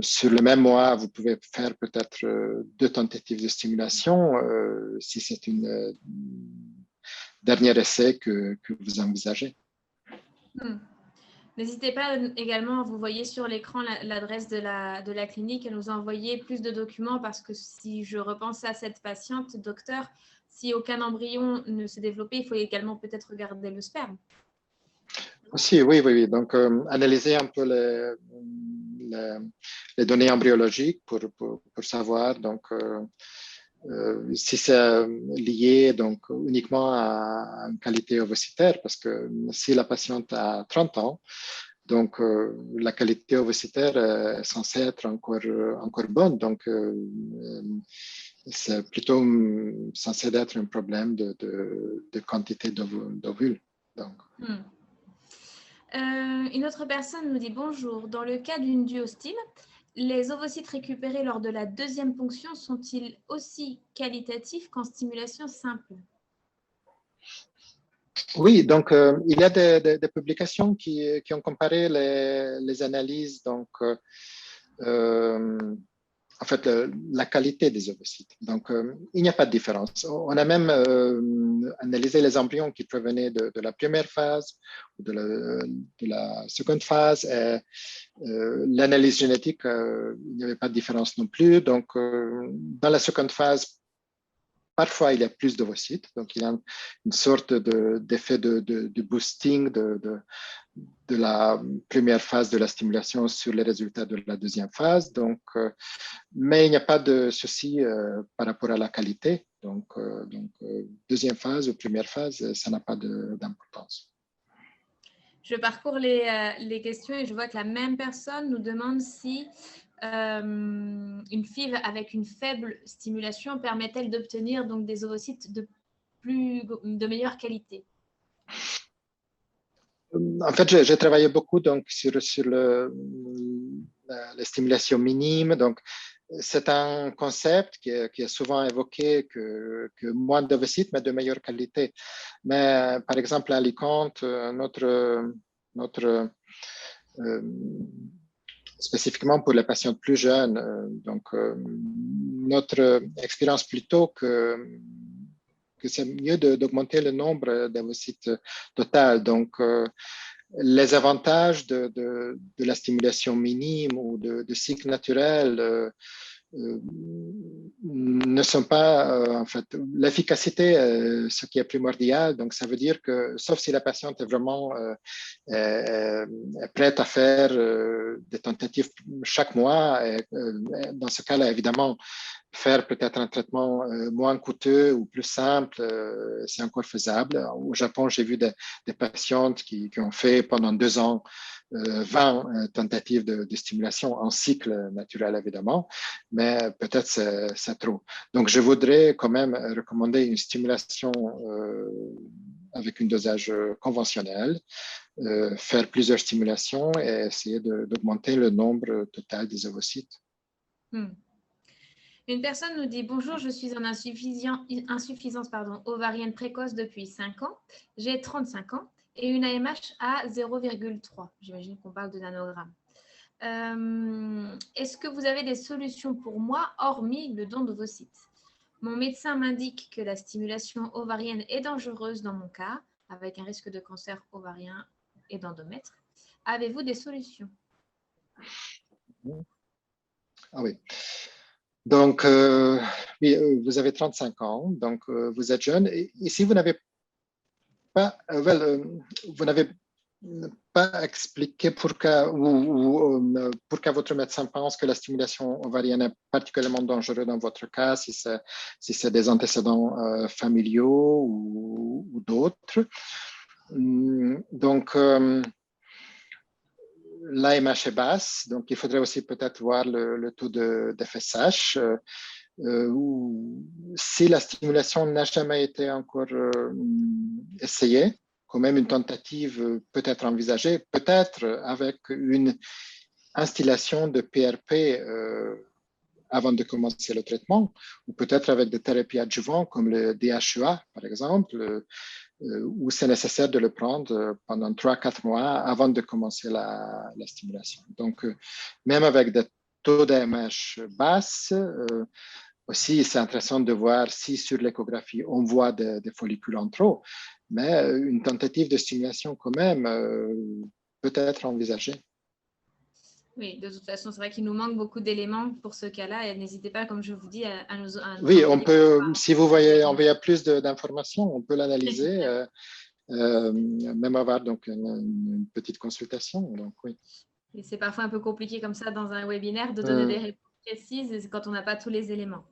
sur le même mois, vous pouvez faire peut-être 2 tentatives de stimulation si c'est une dernier essai que vous envisagez. N'hésitez pas également, vous voyez sur l'écran l'adresse de la clinique, à nous envoyer plus de documents parce que si je repense à cette patiente, docteur, si aucun embryon ne s'est développé, il faut également peut-être regarder le sperme. Aussi, oui. Donc, analyser un peu les données embryologiques pour savoir donc, si c'est lié donc, uniquement à une qualité ovocytaire, parce que si la patiente a 30 ans, donc la qualité ovocytaire est censée être encore bonne. Donc, c'est plutôt censé être un problème de quantité d'ovules. Donc. Une autre personne nous dit bonjour. Dans le cas d'une duostyle, les ovocytes récupérés lors de la 2e ponction sont-ils aussi qualitatifs qu'en stimulation simple? Oui, donc il y a des publications qui ont comparé les analyses, donc en fait la qualité des ovocytes. Donc il n'y a pas de différence. On a même analysé les embryons qui provenaient de la première phase ou de la seconde phase. L'analyse génétique, il n'y avait pas de différence non plus. Donc dans la seconde phase, parfois, il y a plus d'ovocytes, donc il y a une sorte d'effet de boosting de la première phase de la stimulation sur les résultats de la 2e phase. Donc, mais il n'y a pas de souci par rapport à la qualité. Donc 2e phase ou première phase, ça n'a pas d'importance. Je parcours les questions et je vois que la même personne nous demande si une FIV avec une faible stimulation permet-elle d'obtenir donc des ovocytes de meilleure qualité? En fait, j'ai travaillé beaucoup donc, sur la stimulation minime. Donc, c'est un concept qui est souvent évoqué que moins d'ovocytes, mais de meilleure qualité. Mais par exemple, à Alicante, spécifiquement pour les patients plus jeunes, notre expérience plutôt que c'est mieux d'augmenter le nombre d'ovocytes total. Donc, les avantages de la stimulation minime ou de cycle naturel ne sont pas, en fait, l'efficacité, ce qui est primordial. Donc, ça veut dire que, sauf si la patiente est vraiment est prête à faire des tentatives chaque mois, et, dans ce cas-là, évidemment, faire peut-être un traitement moins coûteux ou plus simple, c'est encore faisable. Au Japon, j'ai vu des patientes qui ont fait pendant 2 ans 20 tentatives de stimulation en cycle naturel, évidemment, mais peut-être c'est trop. Donc, je voudrais quand même recommander une stimulation avec un dosage conventionnel, faire plusieurs stimulations et essayer d'augmenter le nombre total des ovocytes. Une personne nous dit « Bonjour, je suis en insuffisance ovarienne précoce depuis 5 ans. J'ai 35 ans et une AMH à 0,3. » J'imagine qu'on parle de nanogrammes. Est-ce que vous avez des solutions pour moi, hormis le don d'ovocytes? Mon médecin m'indique que la stimulation ovarienne est dangereuse dans mon cas, avec un risque de cancer ovarien et d'endomètre. Avez-vous des solutions? Ah oui. Donc, oui, vous avez 35 ans, donc vous êtes jeune. Ici, vous n'avez pas, vous n'avez pas expliqué pourquoi votre médecin pense que la stimulation ovarienne est particulièrement dangereuse dans votre cas, si c'est des antécédents familiaux ou d'autres. Donc, l'AMH est basse, donc il faudrait aussi peut-être voir le taux de FSH. Si la stimulation n'a jamais été encore essayée, quand même une tentative peut être envisagée, peut-être avec une instillation de PRP avant de commencer le traitement, ou peut-être avec des thérapies adjuvantes comme le DHEA, par exemple, où c'est nécessaire de le prendre pendant 3-4 mois avant de commencer la stimulation. Donc, même avec des taux d'AMH basses, aussi, c'est intéressant de voir si sur l'échographie, on voit des follicules en trop, mais une tentative de stimulation quand même peut être envisagée. Oui, de toute façon, c'est vrai qu'il nous manque beaucoup d'éléments pour ce cas-là. Et n'hésitez pas, comme je vous dis, à nous Oui, on envoyer. peut, si vous voyez plus d'informations, on peut l'analyser, même avoir donc une petite consultation. Donc, oui. Et c'est parfois un peu compliqué comme ça dans un webinaire de donner des réponses précises quand on n'a pas tous les éléments.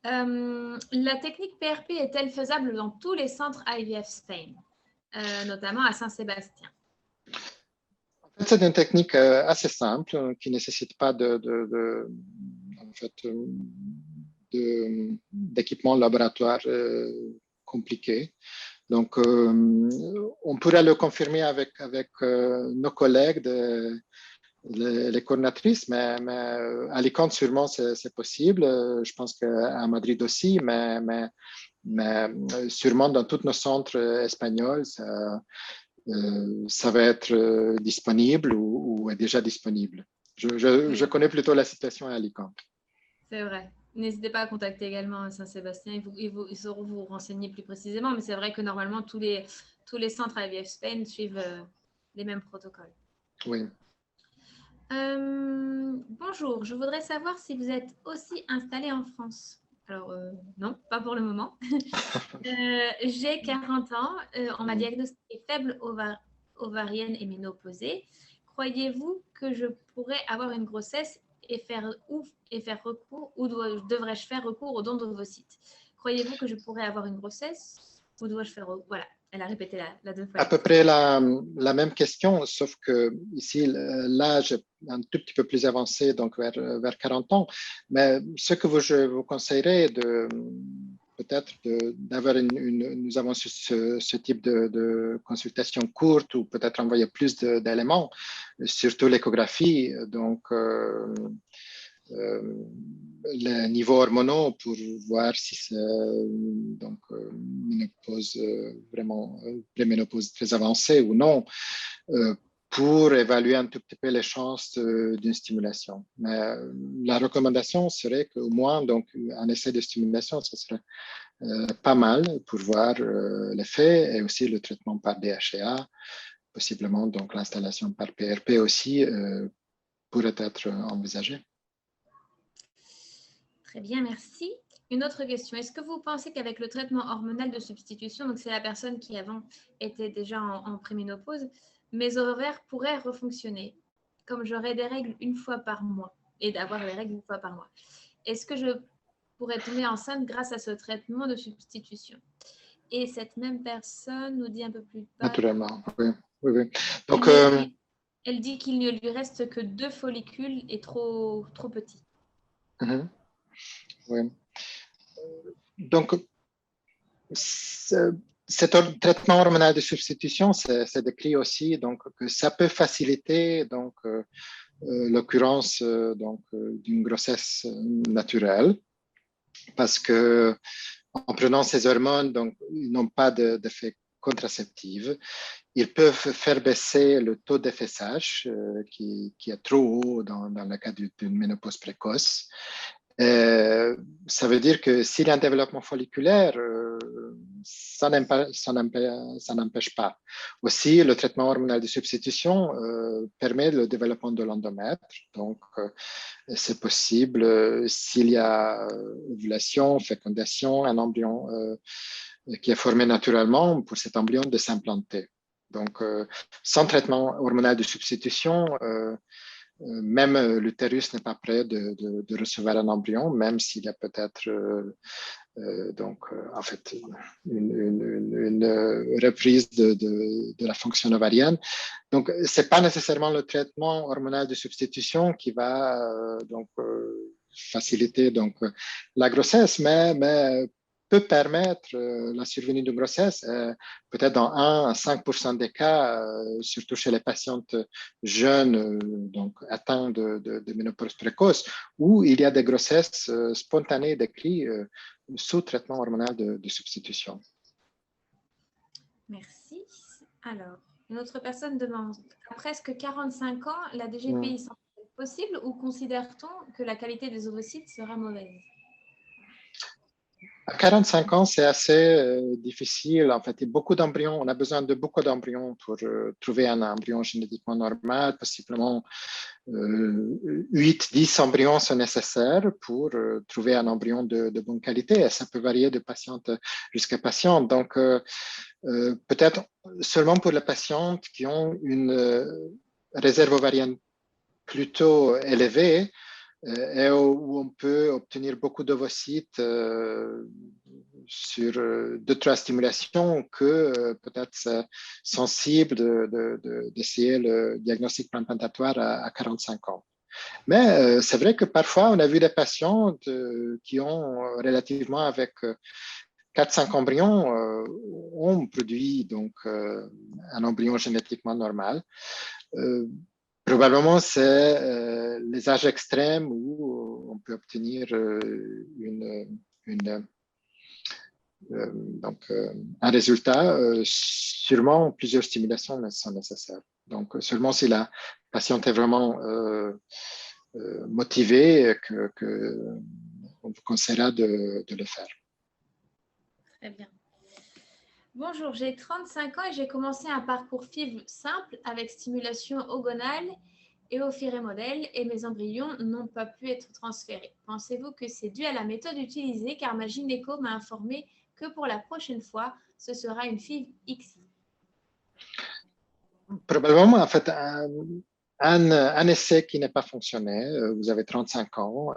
La technique PRP est-elle faisable dans tous les centres IVF Spain, notamment à Saint-Sébastien? C'est une technique assez simple qui ne nécessite pas d'équipement laboratoire compliqué. Donc, on pourrait le confirmer avec nos collègues, les coordinatrices, mais à Alicante, sûrement, c'est possible. Je pense qu'à Madrid aussi, mais sûrement dans tous nos centres espagnols, ça va être disponible ou est déjà disponible. Je connais plutôt la situation à Alicante. C'est vrai. N'hésitez pas à contacter également Saint-Sébastien. Ils sauront vous renseigner plus précisément, mais c'est vrai que normalement, tous les centres IVF Spain suivent les mêmes protocoles. Oui. Bonjour, je voudrais savoir si vous êtes aussi installé en France. Alors, non, pas pour le moment. J'ai 40 ans. On m'a diagnostiqué faible ovarienne et ménopausée. Croyez-vous que je pourrais avoir une grossesse et faire recours, ou devrais-je faire recours au don d'ovocytes? Croyez-vous que je pourrais avoir une grossesse ou dois-je faire recours? Voilà. Elle a répété la deuxième fois. À peu près la même question, sauf que ici, l'âge est un tout petit peu plus avancé, donc vers 40 ans. Mais ce que je vous conseillerais peut-être d'avoir nous avons ce type de consultation courte ou peut-être envoyer plus d'éléments, surtout l'échographie. Donc, les niveaux hormonaux pour voir si c'est donc ménopause vraiment préménopause très avancée ou non, pour évaluer un tout petit peu les chances d'une stimulation. Mais la recommandation serait qu'au moins donc un essai de stimulation, ce serait pas mal pour voir l'effet, et aussi le traitement par DHEA, possiblement donc l'installation par PRP aussi pourrait être envisagée. Très bien, merci. Une autre question. Est-ce que vous pensez qu'avec le traitement hormonal de substitution, donc c'est la personne qui avant était déjà en préménopause, mes ovaires pourraient refonctionner, comme j'aurais des règles une fois par mois et d'avoir des règles une fois par mois? Est-ce que je pourrais tomber enceinte grâce à ce traitement de substitution? Et cette même personne nous dit un peu plus tard. Naturellement, oui. Oui. Donc, elle dit qu'il ne lui reste que 2 follicules et trop petits. Oui. Donc, cet traitement hormonal de substitution, c'est décrit aussi donc, que ça peut faciliter donc, l'occurrence d'une grossesse naturelle, parce que en prenant ces hormones, donc, ils n'ont pas d'effet contraceptif. Ils peuvent faire baisser le taux d'FSH qui est trop haut dans le cas d'une ménopause précoce. Ça veut dire que s'il y a un développement folliculaire, ça n'empêche pas. Aussi, le traitement hormonal de substitution permet le développement de l'endomètre. Donc, c'est possible s'il y a ovulation, fécondation, un embryon qui est formé naturellement, pour cet embryon de s'implanter. Donc, sans traitement hormonal de substitution, même l'utérus n'est pas prêt de recevoir un embryon, même s'il y a peut-être en fait une reprise de la fonction ovarienne. Donc, c'est pas nécessairement le traitement hormonal de substitution qui va faciliter donc la grossesse, mais peut permettre la survenue d'une grossesse, peut-être dans 1 à 5% des cas, surtout chez les patientes jeunes, donc atteintes de ménopause précoce, où il y a des grossesses spontanées décrites sous traitement hormonal de substitution. Merci. Alors, une autre personne demande, à presque 45 ans, la DGPI semble possible ou considère-t-on que la qualité des ovocytes sera mauvaise? À 45 ans, c'est assez difficile. En fait, beaucoup d'embryons, on a besoin de beaucoup d'embryons pour trouver un embryon génétiquement normal. Possiblement 8-10 embryons sont nécessaires pour trouver un embryon de bonne qualité. Et ça peut varier de patiente jusqu'à patiente. Donc, peut-être seulement pour les patientes qui ont une réserve ovarienne plutôt élevée, et où on peut obtenir beaucoup d'ovocytes sur 2-3 stimulations, que peut-être c'est sensible d'essayer le diagnostic implantatoire à 45 ans. Mais c'est vrai que parfois, on a vu des patients qui ont relativement avec 4-5 embryons, ont produit donc un embryon génétiquement normal. Probablement, c'est les âges extrêmes où on peut obtenir un résultat. Sûrement, plusieurs stimulations sont nécessaires. Donc, seulement si la patiente est vraiment motivée, on vous conseillera de le faire. Très bien. Bonjour, j'ai 35 ans et j'ai commencé un parcours FIV simple avec stimulation ogonale et modèle et mes embryons n'ont pas pu être transférés. Pensez-vous que c'est dû à la méthode utilisée car ma gynéco m'a informé que pour la prochaine fois, ce sera une FIV XI? Probablement, en fait, un essai qui n'est pas fonctionné. Vous avez 35 ans.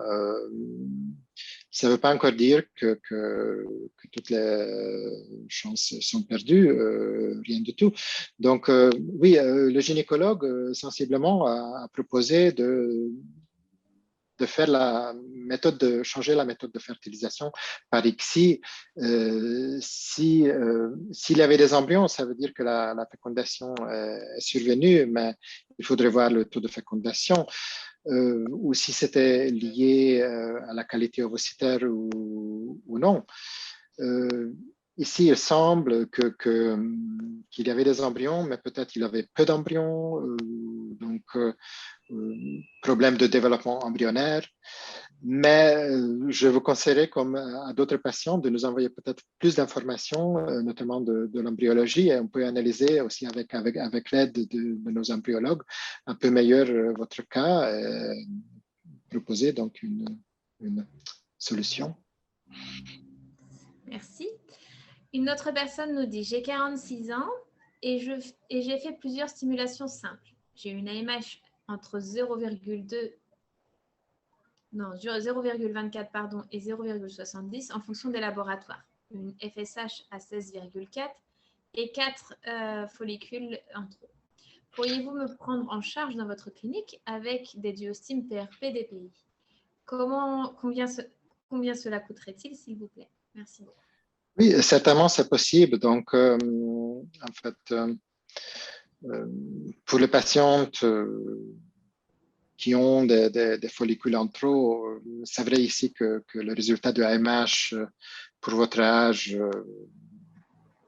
Ça ne veut pas encore dire que toutes les chances sont perdues, rien du tout. Donc, oui, le gynécologue, sensiblement, a proposé de faire changer la méthode de fertilisation par ICSI. S'il y avait des embryons, ça veut dire que la fécondation est survenue, mais il faudrait voir le taux de fécondation. Ou si c'était lié à la qualité ovocytaire ou non. Ici, il semble qu'il y avait des embryons, mais peut-être il y avait peu d'embryons, donc problème de développement embryonnaire. Mais je vous conseillerais, comme à d'autres patients, de nous envoyer peut-être plus d'informations, notamment de l'embryologie, et on peut analyser aussi avec l'aide de nos embryologues un peu meilleur votre cas et proposer donc une solution. Merci. Une autre personne nous dit, j'ai 46 ans et j'ai fait plusieurs stimulations simples. J'ai une AMH entre 0,24 pardon, et 0,70 en fonction des laboratoires. Une FSH à 16,4 et 4 follicules en trop. Pourriez-vous me prendre en charge dans votre clinique avec des duostimes PRP DPI? Combien cela coûterait-il, s'il vous plaît? Merci beaucoup. Oui, certainement, c'est possible. Donc, en fait, pour les patientes qui ont des follicules en trop, c'est vrai ici que le résultat de AMH pour votre âge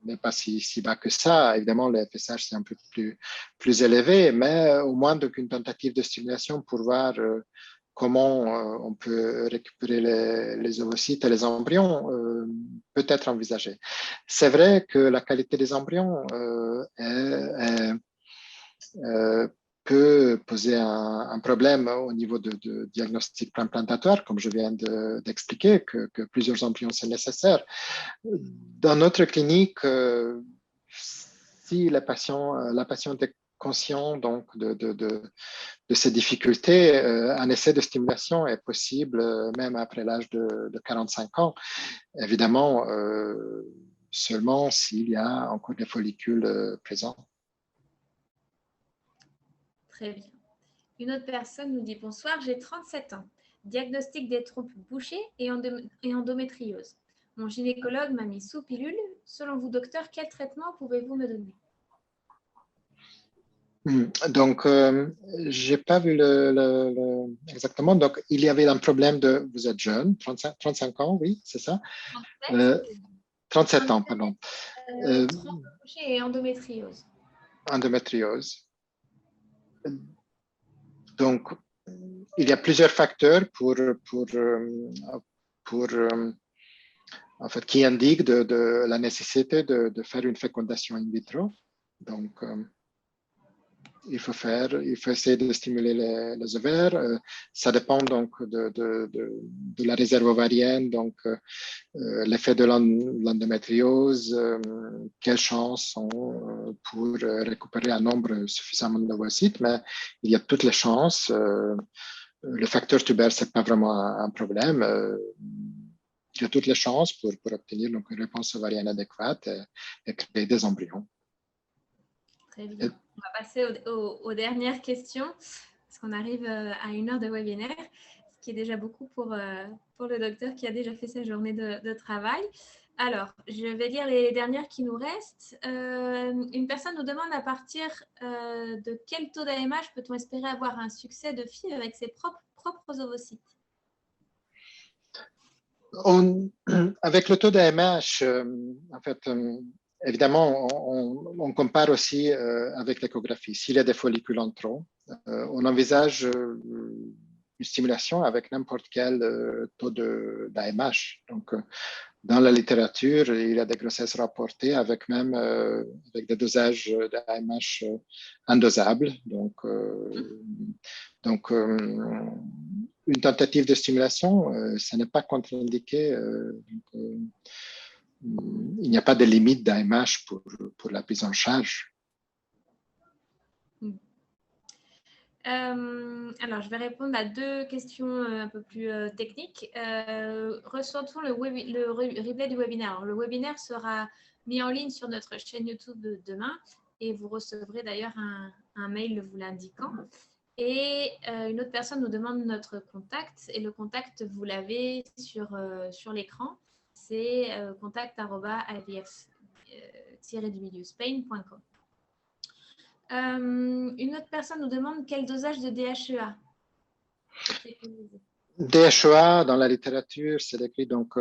n'est pas si bas que ça. Évidemment, le FSH, c'est un peu plus élevé, mais au moins donc, une tentative de stimulation pour voir comment on peut récupérer les ovocytes et les embryons peut être envisagée. C'est vrai que la qualité des embryons peut poser un problème au niveau de diagnostic implantatoire, comme je viens d'expliquer, que plusieurs embryons sont nécessaires. Dans notre clinique, si la patiente est conscient donc de ces difficultés, un essai de stimulation est possible même après l'âge de 45 ans. Évidemment, seulement s'il y a encore des follicules présents. Très bien. Une autre personne nous dit, bonsoir, j'ai 37 ans. Diagnostic des trompes bouchées et endométriose. Mon gynécologue m'a mis sous pilule. Selon vous, docteur, quel traitement pouvez-vous me donner? Donc, j'ai pas vu exactement. Donc, il y avait un problème vous êtes jeune, 35 ans, oui, c'est ça? 37 ans, pardon. Trompes bouchées et endométriose. Endométriose. Donc, il y a plusieurs facteurs en fait, qui indiquent de la nécessité de faire une fécondation in vitro. Donc, il faut essayer de stimuler les ovaires. Ça dépend donc de la réserve ovarienne, donc l'effet de l'endométriose, quelles chances sont pour récupérer un nombre suffisamment d'ovocytes, mais il y a toutes les chances. Le facteur tubaire, c'est pas vraiment un problème. Il y a toutes les chances pour obtenir donc, une réponse ovarienne adéquate et créer des embryons. Très bien. On va passer aux dernières questions, parce qu'on arrive à 1 heure de webinaire, ce qui est déjà beaucoup pour le docteur qui a déjà fait sa journée de travail. Alors, je vais lire les dernières qui nous restent. Une personne nous demande à partir de quel taux d'AMH peut-on espérer avoir un succès de FIV avec ses propres ovocytes? Avec le taux d'AMH, en fait, évidemment, on compare aussi avec l'échographie. S'il y a des follicules en trop, on envisage une stimulation avec n'importe quel taux d'AMH. Donc, dans la littérature, il y a des grossesses rapportées avec même avec des dosages d'AMH indosables. Donc une tentative de stimulation, ça n'est pas contre-indiqué. Il n'y a pas de limite d'AMH pour la prise en charge. Alors, je vais répondre à deux questions un peu plus techniques. Ressentons le replay du webinaire. Alors, le webinaire sera mis en ligne sur notre chaîne YouTube demain et vous recevrez d'ailleurs un mail vous l'indiquant. Et une autre personne nous demande notre contact et le contact, vous l'avez sur l'écran. C'est contact@ivf-spain.com. Une autre personne nous demande quel dosage de DHEA. DHEA, dans la littérature, c'est décrit donc,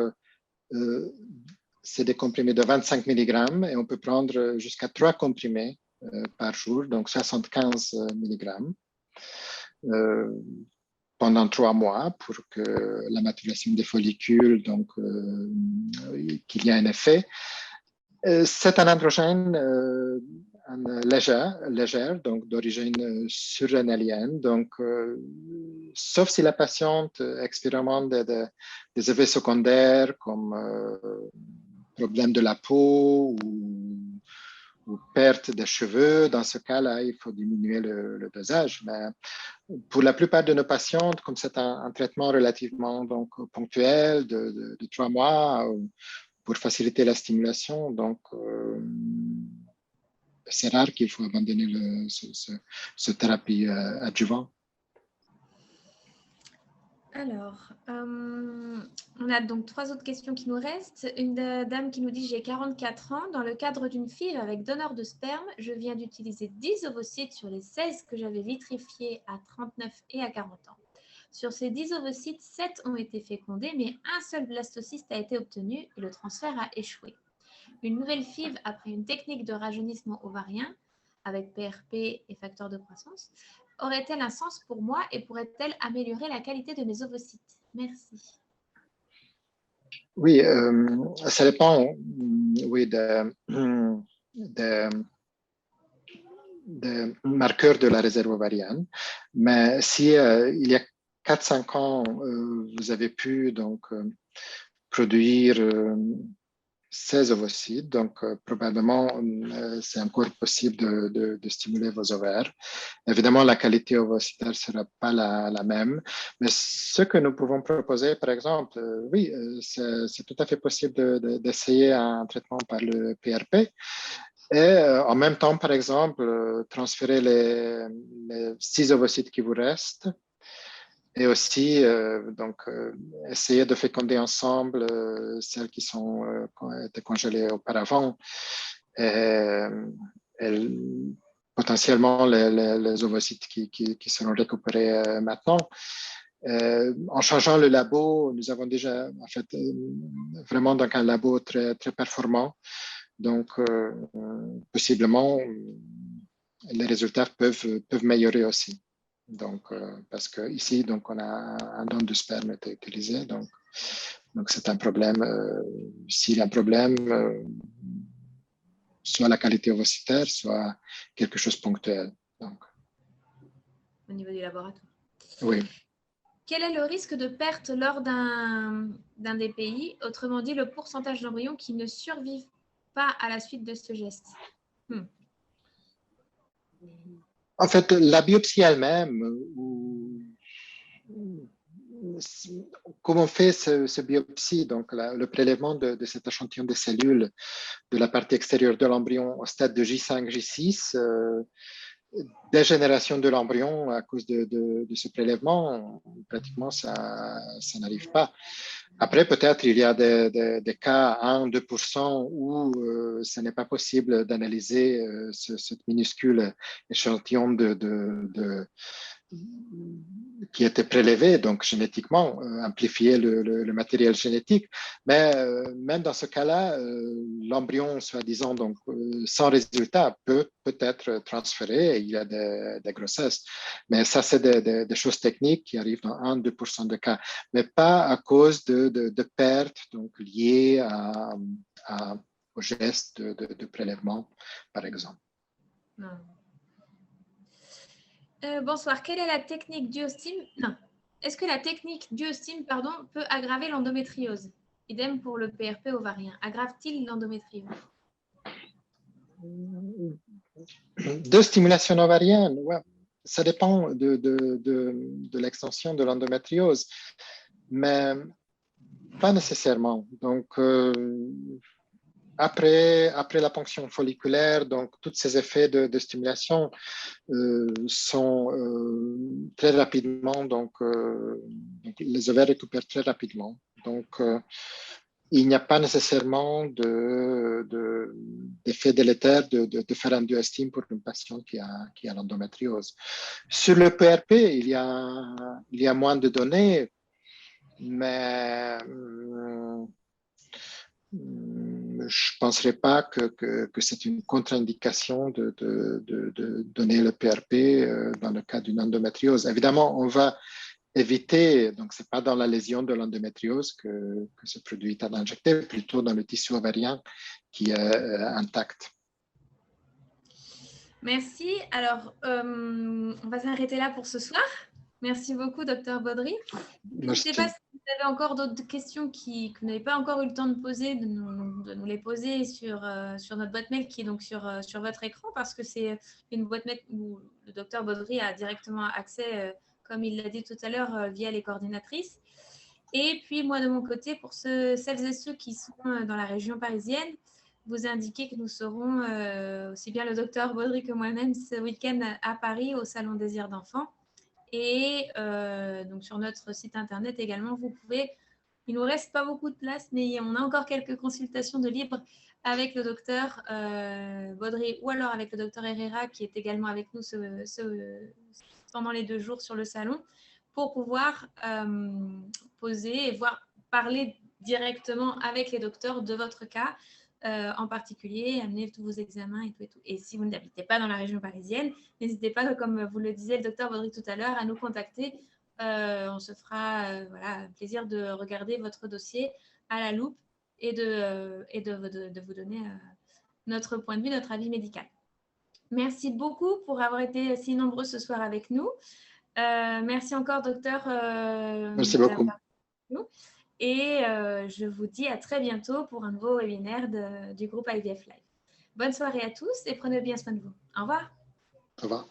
c'est des comprimés de 25 mg et on peut prendre jusqu'à 3 comprimés par jour, donc 75 mg pendant 3 mois pour que la maturation des follicules, donc qu'il y ait un effet. C'est un androgène légère, donc d'origine surrénalienne. Donc, sauf si la patiente expérimente des effets secondaires comme problème de la peau ou perte des cheveux, dans ce cas-là, il faut diminuer le dosage. Mais pour la plupart de nos patientes, comme c'est un traitement relativement donc, ponctuel de 3 mois, pour faciliter la stimulation. Donc, c'est rare qu'il faut abandonner ce thérapie adjuvant. Alors, on a donc 3 autres questions qui nous restent. Une dame qui nous dit « J'ai 44 ans. Dans le cadre d'une FIV avec donneur de sperme, je viens d'utiliser 10 ovocytes sur les 16 que j'avais vitrifiés à 39 et à 40 ans. Sur ces 10 ovocytes, 7 ont été fécondés, mais un seul blastocyste a été obtenu et le transfert a échoué. Une nouvelle FIV après une technique de rajeunissement ovarien avec PRP et facteur de croissance aurait-elle un sens pour moi et pourrait-elle améliorer la qualité de mes ovocytes? Merci. Oui, ça dépend oui, des marqueurs de la réserve ovarienne. Mais si il y a 4-5 ans, vous avez pu donc produire 16 ovocytes, donc probablement c'est encore possible de stimuler vos ovaires. Évidemment, la qualité ovocytaire ne sera pas la même, mais ce que nous pouvons proposer, par exemple, oui, c'est tout à fait possible d'essayer un traitement par le PRP et en même temps, par exemple, transférer les 6 ovocytes qui vous restent et aussi donc essayer de féconder ensemble celles qui ont été congelées auparavant et potentiellement les ovocytes qui seront récupérés maintenant. En changeant le labo, nous avons déjà en fait vraiment donc un labo très très performant, donc possiblement les résultats peuvent améliorer aussi. Donc, parce que ici, donc, on a un don de sperme est utilisé, donc c'est un problème. S'il y a un problème, soit la qualité ovocytaire, soit quelque chose de ponctuel. Donc. Au niveau du laboratoire. Oui. Quel est le risque de perte lors d'un DPI, autrement dit, le pourcentage d'embryons qui ne survivent pas à la suite de ce geste? En fait, la biopsie elle-même, comment on fait ce biopsie, donc le prélèvement de cet échantillon de cellules de la partie extérieure de l'embryon au stade de J5, J6, dégénération de l'embryon à cause de ce prélèvement, pratiquement ça n'arrive pas. Après, peut-être il y a des cas 1-2% où ce n'est pas possible d'analyser ce minuscule échantillon qui était prélevé, donc génétiquement, amplifier le matériel génétique. Mais même dans ce cas-là, l'embryon, soi-disant, donc sans résultat, peut être transféré et il y a des grossesses. Mais ça, c'est des choses techniques qui arrivent dans 1-2% de cas, mais pas à cause de pertes donc, liées au geste de prélèvement, par exemple. Non. Bonsoir. Quelle est la technique Duostim? Non. Est-ce que la technique Duostim, peut aggraver l'endométriose? Idem pour le PRP ovarien. Aggrave-t-il l'endométriose? De stimulation ovarienne, ouais. ça dépend de l'extension de l'endométriose, mais pas nécessairement. Donc, après la ponction folliculaire, donc tous ces effets de stimulation sont très rapidement, donc les ovaires récupèrent très rapidement. Donc, il n'y a pas nécessairement d'effet délétère de faire un duostime pour une patiente qui a l'endométriose. Sur le PRP, il y a moins de données, mais je ne penserais pas que c'est une contre-indication de donner le PRP dans le cas d'une endométriose. Évidemment, on va éviter, donc ce n'est pas dans la lésion de l'endométriose que ce produit est injecté, plutôt dans le tissu ovarien qui est intact. Merci. Alors, on va s'arrêter là pour ce soir. Merci beaucoup, Dr Baudry. N'hésitez pas si vous avez encore d'autres questions que vous n'avez pas encore eu le temps de poser, de nous les poser sur notre boîte mail qui est donc sur votre écran, parce que c'est une boîte mail où le Dr Baudry a directement accès, comme il l'a dit tout à l'heure, via les coordinatrices. Et puis, moi, de mon côté, pour celles et ceux qui sont dans la région parisienne, vous indiquer que nous serons, aussi bien le Dr Baudry que moi-même, ce week-end à Paris, au Salon Désir d'Enfants. Et donc sur notre site internet également, vous pouvez, il ne nous reste pas beaucoup de place, mais on a encore quelques consultations de libre avec le docteur Baudry ou alors avec le docteur Herrera qui est également avec nous pendant les 2 jours sur le salon pour pouvoir poser et parler directement avec les docteurs de votre cas. En particulier, amener tous vos examens et tout et tout. Et si vous n'habitez pas dans la région parisienne, n'hésitez pas, comme vous le disait le docteur Baudry tout à l'heure, à nous contacter. On se fera un plaisir de regarder votre dossier à la loupe et de vous donner notre point de vue, notre avis médical. Merci beaucoup pour avoir été si nombreux ce soir avec nous. Merci encore, docteur. Merci beaucoup. Et je vous dis à très bientôt pour un nouveau webinaire du groupe IVF Live. Bonne soirée à tous et prenez bien soin de vous. Au revoir. Au revoir.